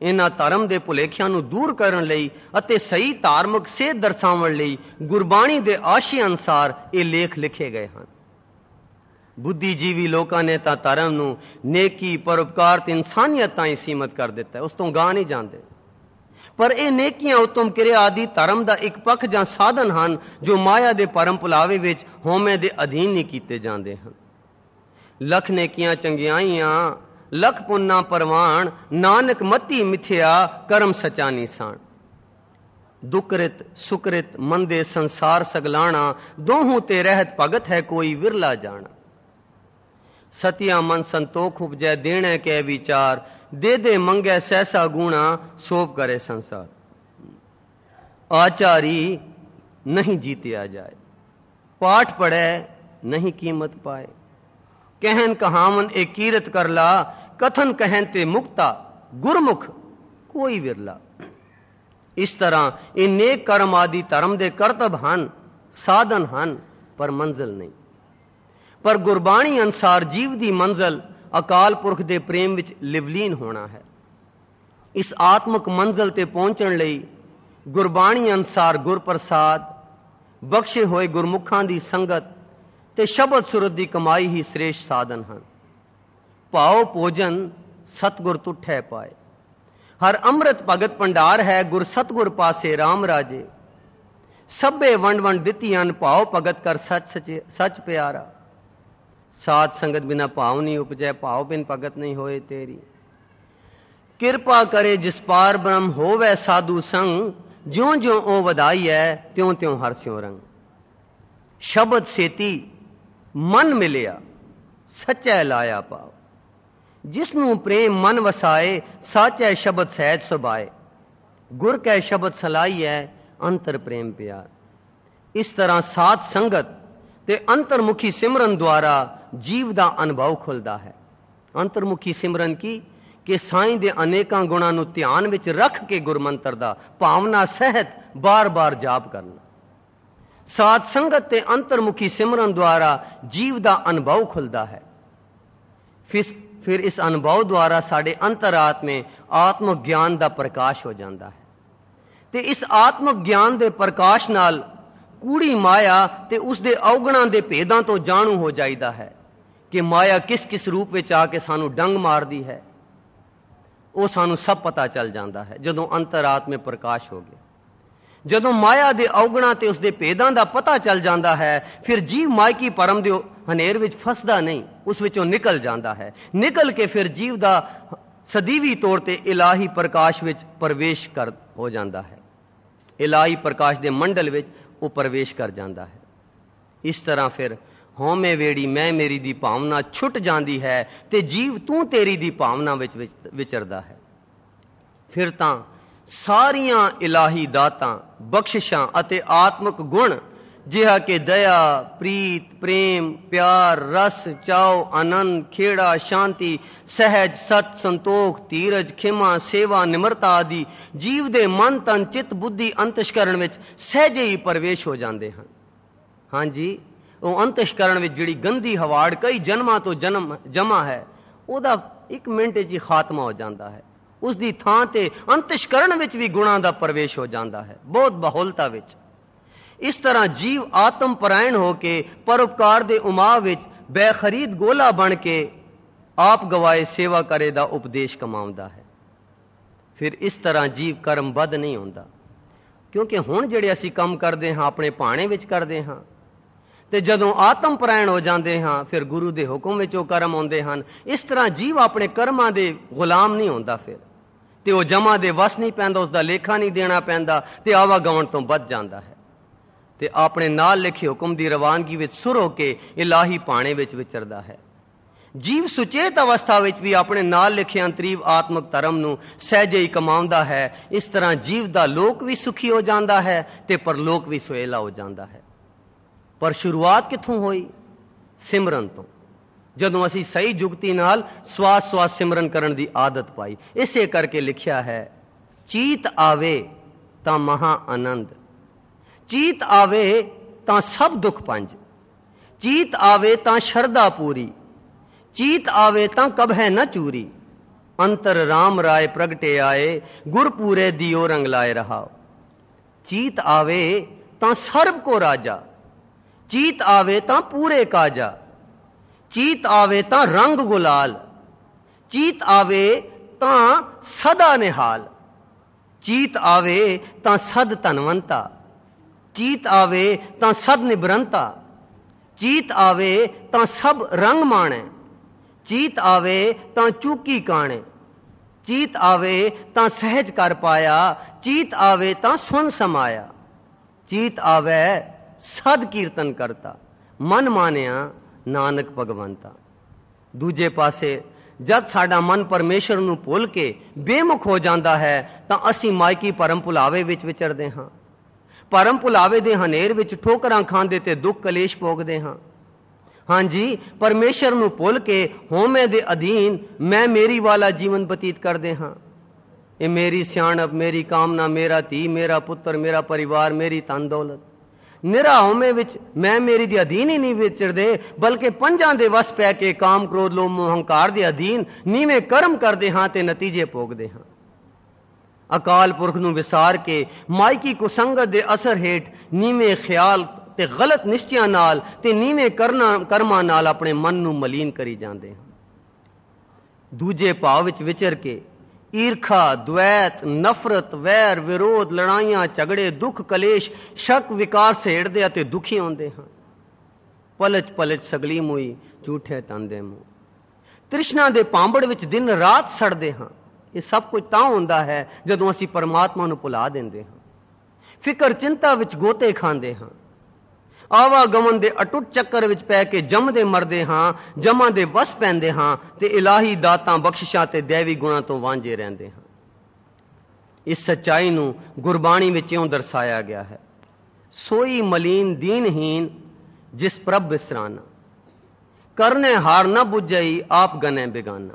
ਇਹਨਾਂ ਧਰਮ ਦੇ ਭੁਲੇਖਿਆਂ ਨੂੰ ਦੂਰ ਕਰਨ ਲਈ ਅਤੇ ਸਹੀ ਧਾਰਮਿਕ ਸੇਧ ਦਰਸਾਉਣ ਲਈ ਗੁਰਬਾਣੀ ਦੇ ਆਸ਼ੇ ਅਨੁਸਾਰ ਇਹ ਲੇਖ ਲਿਖੇ ਗਏ ਹਨ। ਬੁੱਧੀਜੀਵੀ ਲੋਕਾਂ ਨੇ ਤਾਂ ਧਰਮ ਨੂੰ ਨੇਕੀ, ਪਰਉਪਕਾਰ ਤੇ ਇਨਸਾਨੀਅਤ ਤਾਈਂ ਸੀਮਤ ਕਰ ਦਿੱਤਾ ਹੈ, ਉਸ ਤੋਂ ਗਾਂਹ ਨਹੀਂ ਜਾਂਦੇ। ਪਰ ਇਹ ਨੇਕੀਆਂ, ਉਤਮ ਕਿਰਿਆ ਆਦਿ ਧਰਮ ਦਾ ਇੱਕ ਪੱਖ ਜਾਂ ਸਾਧਨ ਹਨ ਜੋ ਮਾਇਆ ਦੇ ਭਰਮ ਭੁਲਾਵੇ ਵਿੱਚ ਹਉਮੈ ਦੇ ਅਧੀਨ ਨਹੀਂ ਕੀਤੇ ਜਾਂਦੇ ਹਨ। ਲੱਖ ਨੇਕੀਆਂ ਚੰਗਿਆਈਆਂ, ਲੱਖ ਪੁੰਨਾ ਪਰਵਾਨ, ਨਾਨਕ ਮਤੀ ਮਿਥਿਆ, ਕਰਮ ਸਚਾ ਨਿਸ਼ਾਨ। ਦੁਕ੍ਰਿਤ ਸੁਕ੍ਰਿਤ ਮੰਦੇ ਸੰਸਾਰ ਸਗਲਾਣਾ, ਦੋਹੂ ਤੇ ਰਹਿਤ ਭਗਤ ਹੈ ਕੋਈ ਵਿਰਲਾ ਜਾਣਾ। सतिया मन संतोख उपजै, देने के विचार, दे दे मंगे सहसा गुणा, सोप करे संसार। आचारी नहीं जीतिया जाए, पाठ पढ़े नहीं कीमत पाए। कहन कहावन एक कीरत कर ला, कथन कहन ते मुक्ता, गुरमुख कोई विरला। इस तरह इन नेक कर्म आदि धर्म दे करतब हन, साधन हन, पर मंजिल नहीं। पर गुरबाणी अनुसार जीव दी मंजिल अकाल पुरख दे प्रेम विच लिवलीन होना है। इस आत्मक मंजिल ते पहुंचण लई गुरबाणी अनुसार गुरप्रसाद, बख्शे होए गुरमुखां दी संगत, ਤੇ ਸ਼ਬਦ ਸੁਰਤ ਦੀ ਕਮਾਈ ਹੀ ਸ੍ਰੇਸ਼ਟ ਸਾਧਨ ਹਨ। ਭਾਉ ਭੋਜਨ ਸਤਗੁਰ ਤੁਠੈ ਪਾਏ, ਹਰ ਅੰਮ੍ਰਿਤ ਭਗਤ ਭੰਡਾਰ ਹੈ, ਗੁਰ ਸਤਗੁਰ ਪਾਸੇ RAM ਰਾਜੇ। ਸਭੇ ਵੰਡ ਵੰਡ ਦਿੱਤੀਆਂ ਭਾਉ ਭਗਤ ਕਰ ਸੱਚ ਪਿਆਰਾ। ਸਾਧ ਸੰਗਤ ਬਿਨਾ ਭਾਉ ਨਹੀਂ ਉਪਜੈ, ਭਾਉ ਬਿਨ ਭਗਤ ਨਹੀਂ ਹੋਏ ਤੇਰੀ। ਕਿਰਪਾ ਕਰੇ ਜਿਸ ਪਾਰ ਬ੍ਰਹਮ ਹੋਵੇ ਸਾਧੂ ਸੰਗ, ਜਿਉਂ ਜਿਉਂ ਉਹ ਵਧਾਈ ਹੈ ਤਿਉਂ ਤਿਉਂ ਹਰਸਿਓ ਰੰਗ। ਸ਼ਬਦ ਸੇਤੀ ਮਨ ਮਿਲਿਆ, ਸੱਚੈ ਲਾਇਆ ਪਾਉ। ਜਿਸਨੂੰ ਪ੍ਰੇਮ ਮਨ ਵਸਾਏ, ਸਾਚੈ ਸ਼ਬਦ ਸਹਿਜ ਸੁਭਾਏ। ਗੁਰ ਕੈ ਸ਼ਬਦ ਸਲਾਈਐ, ਅੰਤਰ ਪ੍ਰੇਮ ਪਿਆਰ। ਇਸ ਤਰ੍ਹਾਂ ਸਾਧ ਸੰਗਤ ਤੇ ਅੰਤਰਮੁਖੀ ਸਿਮਰਨ ਦੁਆਰਾ ਜੀਵ ਦਾ ਅਨੁਭਵ ਖੁੱਲਦਾ ਹੈ। ਅੰਤਰਮੁਖੀ ਸਿਮਰਨ ਕੀ ਕਿ ਸਾਈਂ ਦੇ ਅਨੇਕਾਂ ਗੁਣਾਂ ਨੂੰ ਧਿਆਨ ਵਿੱਚ ਰੱਖ ਕੇ ਗੁਰਮੰਤਰ ਦਾ ਭਾਵਨਾ ਸਹਿਤ ਬਾਰ-ਬਾਰ ਜਾਪ ਕਰਨਾ। ਸਾਧ ਸੰਗਤ ਤੇ ਅੰਤਰਮੁਖੀ ਸਿਮਰਨ ਦੁਆਰਾ ਜੀਵ ਦਾ ਅਨੁਭਵ ਖੁੱਲਦਾ ਹੈ। ਫਿਰ ਇਸ ਅਨੁਭਵ ਦੁਆਰਾ ਸਾਡੇ ਅੰਤਰਾਤਮੇ ਆਤਮਿਕ ਗਿਆਨ ਦਾ ਪ੍ਰਕਾਸ਼ ਹੋ ਜਾਂਦਾ ਹੈ ਤੇ ਇਸ ਆਤਮਿਕ ਗਿਆਨ ਦੇ ਪ੍ਰਕਾਸ਼ ਨਾਲ ਕੂੜੀ ਮਾਇਆ ਤੇ ਉਸ ਦੇ ਔਗਣਾਂ ਦੇ ਭੇਦਾਂ ਤੋਂ ਜਾਣੂ ਹੋ ਜਾਈਦਾ ਹੈ ਕਿ ਮਾਇਆ ਕਿਸ ਕਿਸ ਰੂਪ ਵਿੱਚ ਆ ਕੇ ਸਾਨੂੰ ਡੰਗ ਮਾਰਦੀ ਹੈ। ਉਹ ਸਾਨੂੰ ਸਭ ਪਤਾ ਚੱਲ ਜਾਂਦਾ ਹੈ ਜਦੋਂ ਅੰਤਰਾਤਮੇ ਪ੍ਰਕਾਸ਼ ਹੋ ਗਿਆ। ਜਦੋਂ ਮਾਇਆ ਦੇ ਔਗਣਾਂ ਤੇ ਉਸ ਦੇ ਭੇਦਾਂ ਦਾ ਪਤਾ ਚੱਲ ਜਾਂਦਾ ਹੈ, ਫਿਰ ਜੀਵ ਮਾਇਕੀ ਭਰਮ ਦੇ ਹਨੇਰ ਵਿੱਚ ਫਸਦਾ ਨਹੀਂ, ਉਸ ਵਿੱਚੋਂ ਨਿਕਲ ਜਾਂਦਾ ਹੈ। ਨਿਕਲ ਕੇ ਫਿਰ ਜੀਵ ਦਾ ਸਦੀਵੀ ਤੌਰ ਤੇ ਇਲਾਹੀ ਪ੍ਰਕਾਸ਼ ਵਿੱਚ ਪ੍ਰਵੇਸ਼ ਹੋ ਜਾਂਦਾ ਹੈ। ਇਲਾਹੀ ਪ੍ਰਕਾਸ਼ ਦੇ ਮੰਡਲ ਵਿੱਚ ਉਹ ਪ੍ਰਵੇਸ਼ ਕਰ ਜਾਂਦਾ ਹੈ। ਇਸ ਤਰ੍ਹਾਂ ਫਿਰ ਹਉਮੈ ਵੇੜੀ ਮੈਂ ਮੇਰੀ ਦੀ ਭਾਵਨਾ ਛੁੱਟ ਜਾਂਦੀ ਹੈ ਤੇ ਜੀਵ ਤੂੰ ਤੇਰੀ ਦੀ ਭਾਵਨਾ ਵਿੱਚ ਵਿਚਰਦਾ ਹੈ। ਫਿਰ ਤਾਂ ਸਾਰੀਆਂ ਇਲਾਹੀ ਦਾਤਾਂ, ਬਖਸ਼ਿਸ਼ਾਂ ਅਤੇ ਆਤਮਿਕ ਗੁਣ ਜਿਹਾ ਕਿ ਦਇਆ, ਪ੍ਰੀਤ, ਪ੍ਰੇਮ, ਪਿਆਰ, ਰਸ, ਚਾਉ, ਆਨੰਦ, ਖੇੜਾ, ਸ਼ਾਂਤੀ, ਸਹਿਜ, ਸਤ, ਸੰਤੋਖ, ਧੀਰਜ, ਖਿਮਾ, ਸੇਵਾ, ਨਿਮਰਤਾ ਆਦਿ ਜੀਵ ਦੇ ਮਨ, ਤਨ, ਚਿੱਤ, ਬੁੱਧੀ, ਅੰਤਸ਼ਕਰਣ ਵਿੱਚ ਸਹਿਜੇ ਹੀ ਪ੍ਰਵੇਸ਼ ਹੋ ਜਾਂਦੇ ਹਨ। ਹਾਂਜੀ, ਉਹ ਅੰਤਸ਼ਕਰਣ ਵਿੱਚ ਜਿਹੜੀ ਗੰਦੀ ਹਵਾੜ ਕਈ ਜਨਮਾਂ ਤੋਂ ਜਮਾ ਹੈ, ਉਹਦਾ 1 ਮਿੰਟ 'ਚ ਹੀ ਖਾਤਮਾ ਹੋ ਜਾਂਦਾ ਹੈ। ਉਸ ਦੀ ਥਾਂ ਤੇ ਅੰਤਸ਼ਕਰਣ ਵਿੱਚ ਵੀ ਗੁਣਾਂ ਦਾ ਪ੍ਰਵੇਸ਼ ਹੋ ਜਾਂਦਾ ਹੈ, ਬਹੁਤ ਬਹੁਲਤਾ ਵਿੱਚ। ਇਸ ਤਰ੍ਹਾਂ ਜੀਵ ਆਤਮ ਪਰਾਇਣ ਹੋ ਕੇ ਪਰਉਪਕਾਰ ਦੇ ਉਮਾਹ ਵਿੱਚ ਬੇਖਰੀਦ ਗੋਲਾ ਬਣ ਕੇ ਆਪ ਗਵਾਏ ਸੇਵਾ ਕਰੇ ਦਾ ਉਪਦੇਸ਼ ਕਮਾਉਂਦਾ ਹੈ। ਫਿਰ ਇਸ ਤਰ੍ਹਾਂ ਜੀਵ ਕਰਮਬੱਧ ਨਹੀਂ ਹੁੰਦਾ, ਕਿਉਂਕਿ ਹੁਣ ਜਿਹੜੇ ਅਸੀਂ ਕੰਮ ਕਰਦੇ ਹਾਂ ਆਪਣੇ ਭਾਣੇ ਵਿੱਚ ਕਰਦੇ ਹਾਂ, ਤੇ ਜਦੋਂ ਆਤਮ ਪਰਾਇਣ ਹੋ ਜਾਂਦੇ ਹਾਂ ਫਿਰ ਗੁਰੂ ਦੇ ਹੁਕਮ ਵਿੱਚ ਉਹ ਕਰਮ ਆਉਂਦੇ ਹਨ। ਇਸ ਤਰ੍ਹਾਂ ਜੀਵ ਆਪਣੇ ਕਰਮਾਂ ਦੇ ਗੁਲਾਮ ਨਹੀਂ ਹੁੰਦਾ, ਫਿਰ ਤੇ ਉਹ ਜਮਾ ਦੇ ਵਸ ਨਹੀਂ ਪੈਂਦਾ, ਉਸ ਦਾ ਲੇਖਾ ਨਹੀਂ ਦੇਣਾ ਪੈਂਦਾ ਤੇ ਆਵਾਗਮਨ ਤੋਂ ਬਚ ਜਾਂਦਾ ਹੈ ਤੇ ਆਪਣੇ ਨਾਲ ਲਿਖੇ ਹੁਕਮ ਦੀ ਰਵਾਨਗੀ ਵਿੱਚ ਸੁਰ ਹੋ ਕੇ ਇਲਾਹੀ ਭਾਣੇ ਵਿੱਚ ਵਿਚਰਦਾ ਹੈ। ਜੀਵ ਸੁਚੇਤ ਅਵਸਥਾ ਵਿੱਚ ਵੀ ਆਪਣੇ ਨਾਲ ਲਿਖੇ ਅੰਤਰੀਵ ਆਤਮਿਕ ਧਰਮ ਨੂੰ ਸਹਿਜੇ ਹੀ ਕਮਾਉਂਦਾ ਹੈ। ਇਸ ਤਰ੍ਹਾਂ ਜੀਵ ਦਾ ਲੋਕ ਵੀ ਸੁਖੀ ਹੋ ਜਾਂਦਾ ਹੈ ਤੇ ਪਰਲੋਕ ਵੀ ਸੁਹੇਲਾ ਹੋ ਜਾਂਦਾ ਹੈ। ਪਰ ਸ਼ੁਰੂਆਤ ਕਿੱਥੋਂ ਹੋਈ? ਸਿਮਰਨ ਤੋਂ। ਜਦੋਂ ਅਸੀਂ ਸਹੀ ਜੁਗਤੀ ਨਾਲ ਸਵਾਸ ਸਵਾਸ ਸਿਮਰਨ ਕਰਨ ਦੀ ਆਦਤ ਪਾਈ। ਇਸੇ ਕਰਕੇ ਲਿਖਿਆ ਹੈ, ਚੀਤ ਆਵੇ ਤਾਂ ਮਹਾ ਆਨੰਦ, ਚੀਤ ਆਵੇ ਤਾਂ ਸਭ ਦੁੱਖ ਪੰਜ, ਚੀਤ ਆਵੇ ਤਾਂ ਸ਼ਰਧਾ ਪੂਰੀ, ਚੀਤ ਆਵੇ ਤਾਂ ਕਬਹਿ ਨ ਚੂਰੀ। ਅੰਤਰ ਰਾਮ ਰਾਏ ਪ੍ਰਗਟੇ ਆਏ, ਗੁਰ ਪੂਰੇ ਦਿਓ ਰੰਗ ਲਾਏ ਰਹਾਓ। ਚੀਤ ਆਵੇ ਤਾਂ ਸਰਬ ਕੋ ਰਾਜਾ, ਚੀਤ ਆਵੇ ਤਾਂ ਪੂਰੇ ਕਾਜਾ, ਚੀਤ ਆਵੇ ਤਾਂ ਰੰਗ ਗੁਲਾਲ, ਚੀਤ ਆਵੇ ਤਾਂ ਸਦਾ ਨਿਹਾਲ, ਚੀਤ ਆਵੇ ਤਾਂ ਸਦ ਧਨਵੰਤਾ, ਚੀਤ ਆਵੇ ਤਾਂ ਸਦ ਨਿਬਰੰਤਾ, ਚੀਤ ਆਵੇ ਤਾਂ ਸਭ ਰੰਗ ਮਾਣੈ, ਚੀਤ ਆਵੇ ਤਾਂ ਚੂਕੀ ਕਾਣੇ, ਚੀਤ ਆਵੇ ਤਾਂ ਸਹਿਜ ਕਰ ਪਾਇਆ, ਚੀਤ ਆਵੇ ਤਾਂ ਸੁਨ ਸਮਾਇਆ, ਚੀਤ ਆਵੇ ਸਦ ਕੀਰਤਨ ਕਰਤਾ, ਮਨ ਮਾਨਿਆ ਨਾਨਕ ਭਗਵੰਤਾ। ਦੂਜੇ ਪਾਸੇ ਜਦ ਸਾਡਾ ਮਨ ਪਰਮੇਸ਼ਰ ਨੂੰ ਭੁੱਲ ਕੇ ਬੇਮੁਖ ਹੋ ਜਾਂਦਾ ਹੈ ਤਾਂ ਅਸੀਂ ਮਾਇਕੀ ਭਰਮ ਭੁਲਾਵੇ ਵਿੱਚ ਵਿਚਰਦੇ ਹਾਂ। ਭਰਮ ਭੁਲਾਵੇ ਦੇ ਹਨੇਰ ਵਿੱਚ ਠੋਕਰਾਂ ਖਾਂਦੇ ਤੇ ਦੁੱਖ ਕਲੇਸ਼ ਭੋਗਦੇ ਹਾਂ। ਹਾਂਜੀ, ਪਰਮੇਸ਼ਰ ਨੂੰ ਭੁੱਲ ਕੇ ਹਉਮੈ ਦੇ ਅਧੀਨ ਮੈਂ ਮੇਰੀ ਵਾਲਾ ਜੀਵਨ ਬਤੀਤ ਕਰਦੇ ਹਾਂ। ਇਹ ਮੇਰੀ ਸਿਆਣਪ, ਮੇਰੀ ਕਾਮਨਾ, ਮੇਰਾ ਧੀ, ਮੇਰਾ ਪੁੱਤਰ, ਮੇਰਾ ਪਰਿਵਾਰ, ਮੇਰੀ ਧਨ ਦੌਲਤ, ਨਿਰਾ ਹਉਮੈ ਵਿੱਚ ਮੈਂ ਮੇਰੀ ਦੇ ਅਧੀਨ ਹੀ ਨਹੀਂ ਵਿਚਰਦੇ, ਬਲਕਿ ਪੰਜਾਂ ਦੇ ਵਸ ਪੈ ਕੇ ਕਾਮ, ਕ੍ਰੋਧ, ਲੋਭ, ਮੋਹ, ਹੰਕਾਰ ਦੇ ਅਧੀਨ ਨੀਵੇਂ ਕਰਮ ਕਰਦੇ ਹਾਂ ਤੇ ਨਤੀਜੇ ਭੋਗਦੇ ਹਾਂ। ਅਕਾਲ ਪੁਰਖ ਨੂੰ ਵਿਸਾਰ ਕੇ ਮਾਇਕੀ ਕੁਸੰਗਤ ਦੇ ਅਸਰ ਹੇਠ ਨੀਵੇਂ ਖਿਆਲ ਤੇ ਗਲਤ ਨਿਸ਼ਚਿਆਂ ਨਾਲ ਤੇ ਨੀਵੇਂ ਕਰਮਾਂ ਨਾਲ ਆਪਣੇ ਮਨ ਨੂੰ ਮਲੀਨ ਕਰੀ ਜਾਂਦੇ ਹਾਂ। ਦੂਜੇ ਭਾਵ ਵਿੱਚ ਵਿਚਰ ਕੇ ਈਰਖਾ, ਦੁਐਤ, ਨਫ਼ਰਤ, ਵੈਰ, ਵਿਰੋਧ, ਲੜਾਈਆਂ, ਝਗੜੇ, ਦੁੱਖ, ਕਲੇਸ਼, ਸ਼ੱਕ, ਵਿਕਾਰ ਸੇੜਦੇ ਅਤੇ ਦੁਖੀ ਹੁੰਦੇ ਹਾਂ। ਪਲਚ ਪਲਚ ਸਗਲੀ ਮੋਈ ਝੂਠੇ ਤਨ ਦੇ ਮੂੰਹ। ਤ੍ਰਿਸ਼ਨਾ ਦੇ ਪਾਂਬੜ ਵਿੱਚ ਦਿਨ ਰਾਤ ਸੜਦੇ ਹਾਂ। ਇਹ ਸਭ ਕੁਝ ਤਾਂ ਹੁੰਦਾ ਹੈ ਜਦੋਂ ਅਸੀਂ ਪਰਮਾਤਮਾ ਨੂੰ ਭੁਲਾ ਦਿੰਦੇ ਹਾਂ। ਫਿਕਰ ਚਿੰਤਾ ਵਿੱਚ ਗੋਤੇ ਖਾਂਦੇ ਹਾਂ। ਆਵਾਗਮਨ ਦੇ ਅਟੁੱਟ ਚੱਕਰ ਵਿੱਚ ਪੈ ਕੇ ਜੰਮਦੇ ਮਰਦੇ ਹਾਂ, ਜਮਾਂ ਦੇ ਵਸ ਪੈਂਦੇ ਹਾਂ ਤੇ ਇਲਾਹੀ ਦਾਤਾਂ, ਬਖਸ਼ਿਸ਼ਾਂ ਤੇ ਦੇਵੀ ਗੁਣਾਂ ਤੋਂ ਵਾਂਝੇ ਰਹਿੰਦੇ ਹਾਂ। ਇਸ ਸੱਚਾਈ ਨੂੰ ਗੁਰਬਾਣੀ ਵਿੱਚ ਇਉਂ ਦਰਸਾਇਆ ਗਿਆ ਹੈ, ਸੋਈ ਮਲੀਨ ਦੀਨਹੀਨ ਜਿਸ ਪ੍ਰਭ ਬਿਸਰਾਨਾ, ਕਰਨੇ ਹਾਰ ਨਾ ਬੁਝਈ ਆਪ ਗਨੇ ਬੇਗਾਨਾ।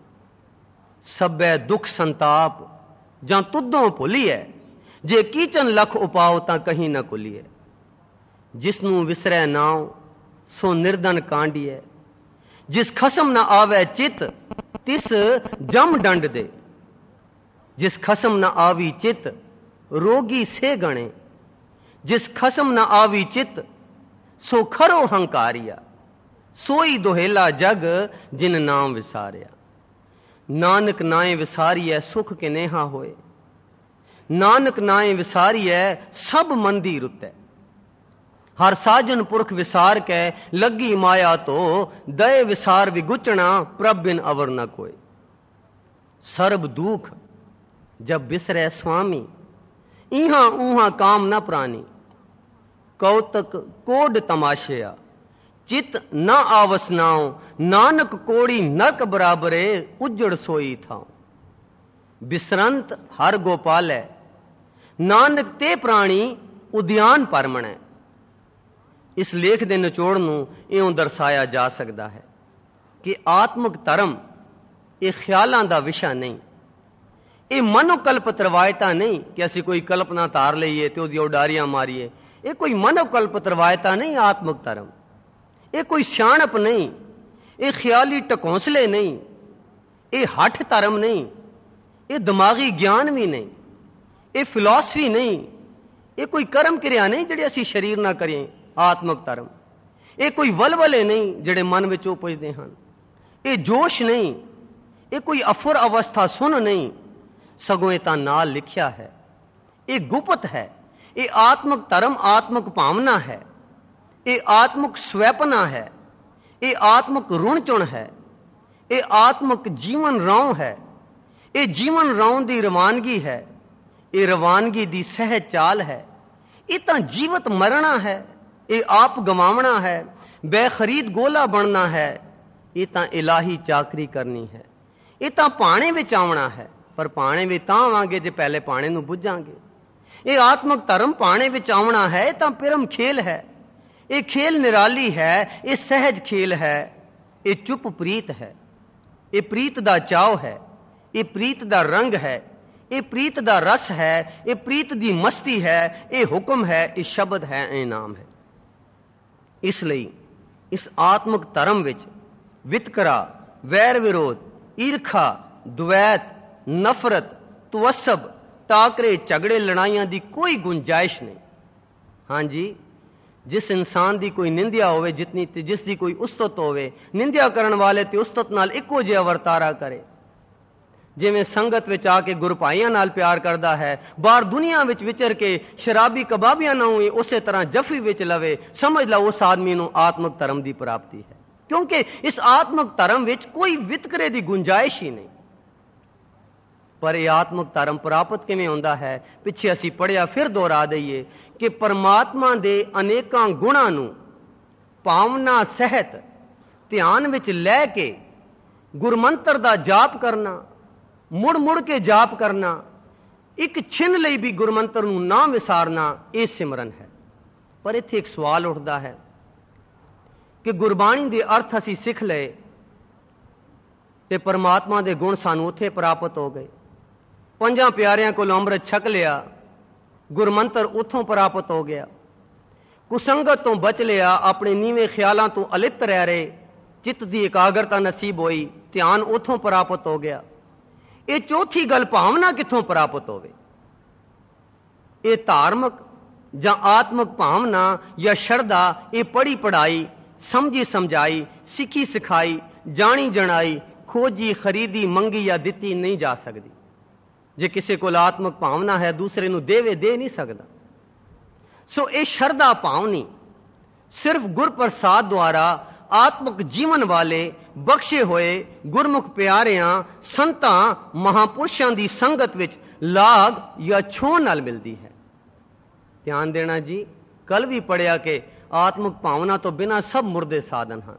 ਸਭੈ ਦੁੱਖ ਸੰਤਾਪ ਜਾਂ ਤੁਧੋਂ ਭੁੱਲੀਐ, ਜੇ ਕੀਚਨ ਲਖ ਉਪਾਉ ਤਾਂ ਕਹੀਂ ਨਾ ਕੁਲੀਐ। ਜਿਸ ਨੂੰ ਵਿਸਰੈ ਨਾਉ ਸੋ ਨਿਰਦਨ ਕਾਂਡੀਐ, ਜਿਸ ਖਸਮ ਨਾ ਆਵੈ ਚਿਤ ਤਿਸ ਜਮ ਡੰਡ ਦੇ। ਜਿਸ ਖਸਮ ਨਾ ਆਵੀ ਚਿਤ ਰੋਗੀ ਸੇ ਗਣੇ, ਜਿਸ ਖਸਮ ਨਾ ਆਵੀ ਚਿਤ ਸੋ ਖਰੋ ਹੰਕਾਰਿਆ। ਸੋਈ ਦੁਹੇਲਾ ਜਗ ਜਿਨ ਨਾਮ ਵਿਸਾਰਿਆ। ਨਾਨਕ ਨਾਏ ਵਿਸਾਰੀਐ ਸੁਖ ਕੇ ਨੇਹਾ ਹੋਏ, ਨਾਨਕ ਨਾਏ ਵਿਸਾਰੀਐ ਸਭ ਮੰਦੀ ਰੁੱਤੈ। ਹਰ ਸਾਜਨ ਪੁਰਖ ਵਿਸਾਰ ਕੈ ਲੱਗੀ ਮਾਇਆ ਤੋ, ਦਏ ਵਿਸਾਰ ਵਿਗੁਚਣਾ ਪ੍ਰਭ ਬਿਨ ਅਵਰ ਨ ਕੋਏ। ਸਰਬ ਦੁਖ जब बिसरै स्वामी, इहां ऊहां काम न प्राणी। कौतक कोड तमाशया, चित न आवस नाओ। नानक कोड़ी नरक बराबरे, उजड़ सोई था। बिसरंत हर गोपालै, नानक ते प्राणी उद्यान परमणै। इस लेख दे निचोड़ नूं इउं दर्शाया जा सकदा है कि आत्मक धर्म ਇਹ ਖਿਆਲਾਂ ਦਾ ਵਿਸ਼ਾ ਨਹੀਂ, ਇਹ ਮਨੋਕਲਪਿਤ ਰਵਾਇਤਾਂ ਨਹੀਂ ਕਿ ਅਸੀਂ ਕੋਈ ਕਲਪਨਾ ਧਾਰ ਲਈਏ ਤੇ ਉਹਦੀ ਉਡਾਰੀਆਂ ਮਾਰੀਏ। ਇਹ ਕੋਈ ਮਨੋਕਲਪਿਤ ਰਵਾਇਤਾਂ ਨਹੀਂ ਆਤਮਕ ਧਰਮ। ਇਹ ਕੋਈ ਸਿਆਣਪ ਨਹੀਂ, ਇਹ ਖਿਆਲੀ ਟਕੌਂਸਲੇ ਨਹੀਂ, ਇਹ ਹੱਠ ਧਰਮ ਨਹੀਂ, ਇਹ ਦਿਮਾਗੀ ਗਿਆਨ ਵੀ ਨਹੀਂ, ਇਹ ਫਿਲਾਸਫੀ ਨਹੀਂ, ਇਹ ਕੋਈ ਕਰਮ ਕਿਰਿਆ ਨਹੀਂ ਜਿਹੜੇ ਅਸੀਂ ਸਰੀਰ ਨਾਲ ਕਰੀਏ। ਆਤਮਕ ਧਰਮ ਇਹ ਕੋਈ ਵਲਵਲੇ ਨਹੀਂ ਜਿਹੜੇ ਮਨ ਵਿੱਚ ਉਪਜਦੇ ਹਨ। ਇਹ ਜੋਸ਼ ਨਹੀਂ, ਇਹ ਕੋਈ ਅਫੁਰ ਅਵਸਥਾ ਸੁਣ ਨਹੀਂ, ਸਗੋਂ ਇਹ ਤਾਂ ਨਾਲ ਲਿਖਿਆ ਹੈ। ਇਹ ਗੁਪਤ ਹੈ। ਇਹ ਆਤਮਕ ਧਰਮ ਆਤਮਕ ਭਾਵਨਾ ਹੈ, ਇਹ ਆਤਮਕ ਸਵੈਪਨਾ ਹੈ, ਇਹ ਆਤਮਕ ਰੁਣ ਚੁਣ ਹੈ, ਇਹ ਆਤਮਕ ਜੀਵਨ ਰੌਂ ਹੈ। ਇਹ ਜੀਵਨ ਰੌਂ ਦੀ ਰਵਾਨਗੀ ਹੈ, ਇਹ ਰਵਾਨਗੀ ਦੀ ਸਹਿਜ ਚਾਲ ਹੈ। ਇਹ ਤਾਂ ਜੀਵਤ ਮਰਨਾ ਹੈ, ਇਹ ਆਪ ਗਵਾਉਣਾ ਹੈ, ਬੇਖਰੀਦ ਗੋਲਾ ਬਣਨਾ ਹੈ। ਇਹ ਤਾਂ ਇਲਾਹੀ ਚਾਕਰੀ ਕਰਨੀ ਹੈ। ਇਹ ਤਾਂ ਪਾਣੇ ਵਿੱਚ ਆਉਣਾ ਹੈ, ਪਰ ਪਾਣੇ ਵਿੱਚ ਤਾਂ ਆਵਾਂਗੇ ਜੇ ਪਹਿਲੇ ਪਾਣੇ ਨੂੰ ਬੁੱਝਾਂਗੇ। ਇਹ ਆਤਮਕ ਧਰਮ ਪਾਣੇ ਵਿੱਚ ਆਉਣਾ ਹੈ। ਇਹ ਤਾਂ ਪਿਰਮ ਖੇਲ ਹੈ, ਇਹ ਖੇਲ ਨਿਰਾਲੀ ਹੈ, ਇਹ ਸਹਿਜ ਖੇਲ ਹੈ, ਇਹ ਚੁੱਪ ਪ੍ਰੀਤ ਹੈ, ਇਹ ਪ੍ਰੀਤ ਦਾ ਚਾਉ ਹੈ, ਇਹ ਪ੍ਰੀਤ ਦਾ ਰੰਗ ਹੈ, ਇਹ ਪ੍ਰੀਤ ਦਾ ਰਸ ਹੈ, ਇਹ ਪ੍ਰੀਤ ਦੀ ਮਸਤੀ ਹੈ, ਇਹ ਹੁਕਮ ਹੈ, ਇਹ ਸ਼ਬਦ ਹੈ, ਇਹ ਨਾਮ ਹੈ। ਇਸ ਲਈ ਇਸ ਆਤਮਕ ਧਰਮ ਵਿੱਚ ਵਿਤਕਰਾ, ਵੈਰ ਵਿਰੋਧ, ਈਰਖਾ, ਦੁਵੈਤ, ਨਫ਼ਰਤ, ਤਵੱਸਬ, ਟਾਕਰੇ, ਝਗੜੇ, ਲੜਾਈਆਂ ਦੀ ਕੋਈ ਗੁੰਜਾਇਸ਼ ਨਹੀਂ। ਹਾਂਜੀ, ਜਿਸ ਇਨਸਾਨ ਦੀ ਕੋਈ ਨਿੰਦਿਆ ਹੋਵੇ, ਜਿਤਨੀ ਤੇ ਜਿਸ ਦੀ ਕੋਈ ਉਸਤਤ ਹੋਵੇ, ਨਿੰਦਿਆ ਕਰਨ ਵਾਲੇ ਤੇ ਉਸਤਤ ਨਾਲ ਇੱਕੋ ਜਿਹਾ ਵਰਤਾਰਾ ਕਰੇ। ਜਿਵੇਂ ਸੰਗਤ ਵਿੱਚ ਆ ਕੇ ਗੁਰੂ ਭਾਈਆਂ ਨਾਲ ਪਿਆਰ ਕਰਦਾ ਹੈ, ਬਾਹਰ ਦੁਨੀਆ ਵਿੱਚ ਵਿਚਰ ਕੇ ਸ਼ਰਾਬੀ ਕਬਾਬੀਆਂ ਨਾ ਹੋਈ ਉਸੇ ਤਰ੍ਹਾਂ ਜਫੀ ਵਿੱਚ ਲਵੇ, ਸਮਝ ਲਓ ਉਸ ਆਦਮੀ ਨੂੰ ਆਤਮਕ ਧਰਮ ਦੀ ਪ੍ਰਾਪਤੀ ਹੈ। ਕਿਉਂਕਿ ਇਸ ਆਤਮਕ ਧਰਮ ਵਿੱਚ ਕੋਈ ਵਿਤਕਰੇ ਦੀ ਗੁੰਜਾਇਸ਼ ਹੀ ਨਹੀਂ। ਪਰ ਇਹ ਆਤਮਕ ਧਰਮ ਪ੍ਰਾਪਤ ਕਿਵੇਂ ਹੁੰਦਾ ਹੈ? ਪਿੱਛੇ ਅਸੀਂ ਪੜ੍ਹਿਆ, ਫਿਰ ਦੁਹਰਾ ਦਈਏ ਕਿ ਪਰਮਾਤਮਾ ਦੇ ਅਨੇਕਾਂ ਗੁਣਾਂ ਨੂੰ ਭਾਵਨਾ ਸਹਿਤ ਧਿਆਨ ਵਿੱਚ ਲੈ ਕੇ ਗੁਰਮੰਤਰ ਦਾ ਜਾਪ ਕਰਨਾ, ਮੁੜ ਮੁੜ ਕੇ ਜਾਪ ਕਰਨਾ, ਇੱਕ ਛਿਨ ਲਈ ਵੀ ਗੁਰਮੰਤਰ ਨੂੰ ਨਾ ਵਿਸਾਰਨਾ, ਇਹ ਸਿਮਰਨ ਹੈ। ਪਰ ਇੱਥੇ ਇੱਕ ਸਵਾਲ ਉੱਠਦਾ ਹੈ ਕਿ ਗੁਰਬਾਣੀ ਦੇ ਅਰਥ ਅਸੀਂ ਸਿੱਖ ਲਏ ਤੇ ਪਰਮਾਤਮਾ ਦੇ ਗੁਣ ਸਾਨੂੰ ਉੱਥੇ ਪ੍ਰਾਪਤ ਹੋ ਗਏ। ਪੰਜਾਂ ਪਿਆਰਿਆਂ ਕੋਲੋਂ ਅੰਮ੍ਰਿਤ ਛਕ ਲਿਆ, ਗੁਰਮੰਤਰ ਉੱਥੋਂ ਪ੍ਰਾਪਤ ਹੋ ਗਿਆ। ਕੁਸੰਗਤ ਤੋਂ ਬਚ ਲਿਆ, ਆਪਣੇ ਨੀਵੇਂ ਖਿਆਲਾਂ ਤੋਂ ਅਲਿਪਤ ਰਹਿ ਰਹੇ, ਚਿੱਤ ਦੀ ਇਕਾਗਰਤਾ ਨਸੀਬ ਹੋਈ, ਧਿਆਨ ਉੱਥੋਂ ਪ੍ਰਾਪਤ ਹੋ ਗਿਆ। ਇਹ ਚੌਥੀ ਗੱਲ ਭਾਵਨਾ ਕਿੱਥੋਂ ਪ੍ਰਾਪਤ ਹੋਵੇ? ਇਹ ਧਾਰਮਿਕ ਜਾਂ ਆਤਮਕ ਭਾਵਨਾ ਜਾਂ ਸ਼ਰਧਾ ਇਹ ਪੜ੍ਹੀ ਪੜਾਈ, ਸਮਝੀ ਸਮਝਾਈ, ਸਿੱਖੀ ਸਿਖਾਈ, ਜਾਣੀ ਜਣਾਈ, ਖੋਜੀ ਖਰੀਦੀ, ਮੰਗੀ ਜਾਂ ਦਿੱਤੀ ਨਹੀਂ ਜਾ ਸਕਦੀ। ਜੇ ਕਿਸੇ ਕੋਲ ਆਤਮਕ ਭਾਵਨਾ ਹੈ, ਦੂਸਰੇ ਨੂੰ ਦੇਵੇ ਦੇ ਨਹੀਂ ਸਕਦਾ। ਸੋ ਇਹ ਸ਼ਰਧਾ ਭਾਵਨੀ ਸਿਰਫ ਗੁਰਪ੍ਰਸਾਦ ਦੁਆਰਾ ਆਤਮਕ ਜੀਵਨ ਵਾਲੇ ਬਖਸ਼ੇ ਹੋਏ ਗੁਰਮੁਖ ਪਿਆਰਿਆਂ, ਸੰਤਾਂ, ਮਹਾਪੁਰਸ਼ਾਂ ਦੀ ਸੰਗਤ ਵਿੱਚ ਲਾਗ ਜਾਂ ਛੋਹ ਨਾਲ ਮਿਲਦੀ ਹੈ। ਧਿਆਨ ਦੇਣਾ ਜੀ, ਕੱਲ ਵੀ ਪੜਿਆ ਕਿ ਆਤਮਕ ਭਾਵਨਾ ਤੋਂ ਬਿਨਾਂ ਸਭ ਮੁਰਦੇ ਸਾਧਨ ਹਨ,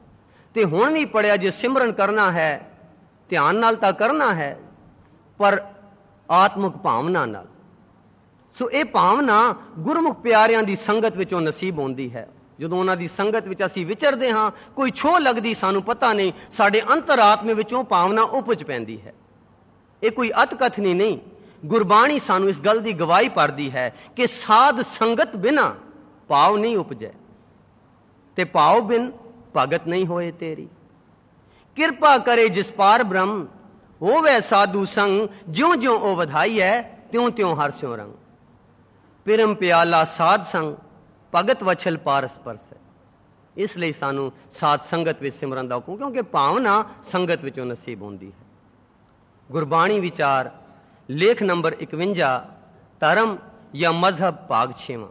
ਤੇ ਹੁਣ ਵੀ ਪੜਿਆ ਜੇ ਸਿਮਰਨ ਕਰਨਾ ਹੈ ਧਿਆਨ ਨਾਲ ਤਾਂ ਕਰਨਾ ਹੈ, ਪਰ ਆਤਮਕ ਭਾਵਨਾ ਨਾਲ। ਸੋ ਇਹ ਭਾਵਨਾ ਗੁਰਮੁਖ ਪਿਆਰਿਆਂ ਦੀ ਸੰਗਤ ਵਿੱਚੋਂ ਨਸੀਬ ਹੁੰਦੀ ਹੈ। ਜਦੋਂ ਉਹਨਾਂ ਦੀ ਸੰਗਤ ਵਿੱਚ ਅਸੀਂ ਵਿਚਰਦੇ ਹਾਂ, ਕੋਈ ਛੋਹ ਲੱਗਦੀ ਸਾਨੂੰ ਪਤਾ ਨਹੀਂ, ਸਾਡੇ ਅੰਤਰਾਤਮੇ ਵਿੱਚੋਂ ਭਾਵਨਾ ਉਪਜ ਪੈਂਦੀ ਹੈ। ਇਹ ਕੋਈ ਅਤਕਥਨੀ ਨਹੀਂ, ਗੁਰਬਾਣੀ ਸਾਨੂੰ ਇਸ ਗੱਲ ਦੀ ਗਵਾਹੀ ਭਰਦੀ ਹੈ ਕਿ ਸਾਧ ਸੰਗਤ ਬਿਨਾ ਭਾਵ ਨਹੀਂ ਉਪਜੈ, ਤੇ ਭਾਵ ਬਿਨ ਭਗਤ ਨਹੀਂ ਹੋਏ ਤੇਰੀ। ਕਿਰਪਾ ਕਰੇ ਜਿਸ ਪਾਰ ਬ੍ਰਹਮ, ਹੋਵੇ ਸਾਧੂ ਸੰਗ, ਜਿਉਂ ਜਿਉਂ ਉਹ ਵਧਾਈ ਹੈ, ਤਿਉਂ ਤਿਉਂ ਹਰ ਸਿਉ ਰੰਗ। ਪਿਰਮ ਪਿਆਲਾ ਸਾਧ ਸੰਗ, ਭਗਤ ਵਛਲ ਪਾਰਸ ਪਰਸ। ਇਸ ਲਈ ਸਾਨੂੰ ਸਾਧ ਸੰਗਤ ਵਿੱਚ ਸਿਮਰਨ ਦਾ ਹੁਕਮ, ਕਿਉਂਕਿ ਭਾਵਨਾ ਸੰਗਤ ਵਿੱਚੋਂ ਨਸੀਬ ਹੁੰਦੀ ਹੈ। ਗੁਰਬਾਣੀ ਵਿਚਾਰ ਲੇਖ ਨੰਬਰ 51, ਧਰਮ ਜਾਂ ਮਜ਼ਹਬ, ਭਾਗ 6ਵਾਂ।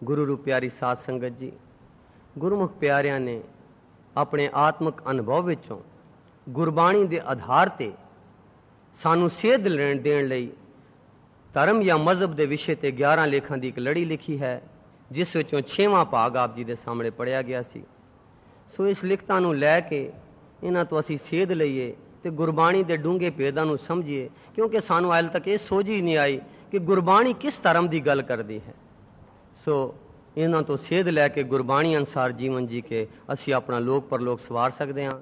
ਗੁਰੂ ਰੂਪ ਪਿਆਰੀ ਸਾਧ ਸੰਗਤ ਜੀ, ਗੁਰਮੁਖ ਪਿਆਰਿਆਂ ਨੇ ਆਪਣੇ ਆਤਮਿਕ ਅਨੁਭਵ ਵਿੱਚੋਂ ਗੁਰਬਾਣੀ ਦੇ ਆਧਾਰ ਤੇ ਸਾਨੂੰ ਸੇਧ ਲੈਣ ਦੇਣ ਲਈ ਧਰਮ ਜਾਂ ਮਜ਼ਹਬ ਦੇ ਵਿਸ਼ੇ ਤੇ 11 ਲੇਖਾਂ ਦੀ ਇੱਕ ਲੜੀ ਲਿਖੀ ਹੈ, ਜਿਸ ਵਿੱਚੋਂ 6ਵਾਂ ਭਾਗ ਆਪ ਜੀ ਦੇ ਸਾਹਮਣੇ ਪੜ੍ਹਿਆ ਗਿਆ ਸੀ। ਸੋ ਇਸ ਲਿਖਤਾਂ ਨੂੰ ਲੈ ਕੇ ਇਹਨਾਂ ਤੋਂ ਅਸੀਂ ਸੇਧ ਲਈਏ ਤੇ ਗੁਰਬਾਣੀ ਦੇ ਡੂੰਘੇ ਭੇਦਾਂ ਨੂੰ ਸਮਝੀਏ, ਕਿਉਂਕਿ ਸਾਨੂੰ ਹਾਲੇ ਤੱਕ ਇਹ ਸੋਝ ਹੀ ਨਹੀਂ ਆਈ ਕਿ ਗੁਰਬਾਣੀ ਕਿਸ ਧਰਮ ਦੀ ਗੱਲ ਕਰਦੀ ਹੈ। ਸੋ ਇਹਨਾਂ ਤੋਂ ਸੇਧ ਲੈ ਕੇ ਗੁਰਬਾਣੀ ਅਨੁਸਾਰ ਜੀਵਨ ਜੀ ਕੇ ਅਸੀਂ ਆਪਣਾ ਲੋਕ ਪਰਲੋਕ ਸਵਾਰ ਸਕਦੇ ਹਾਂ।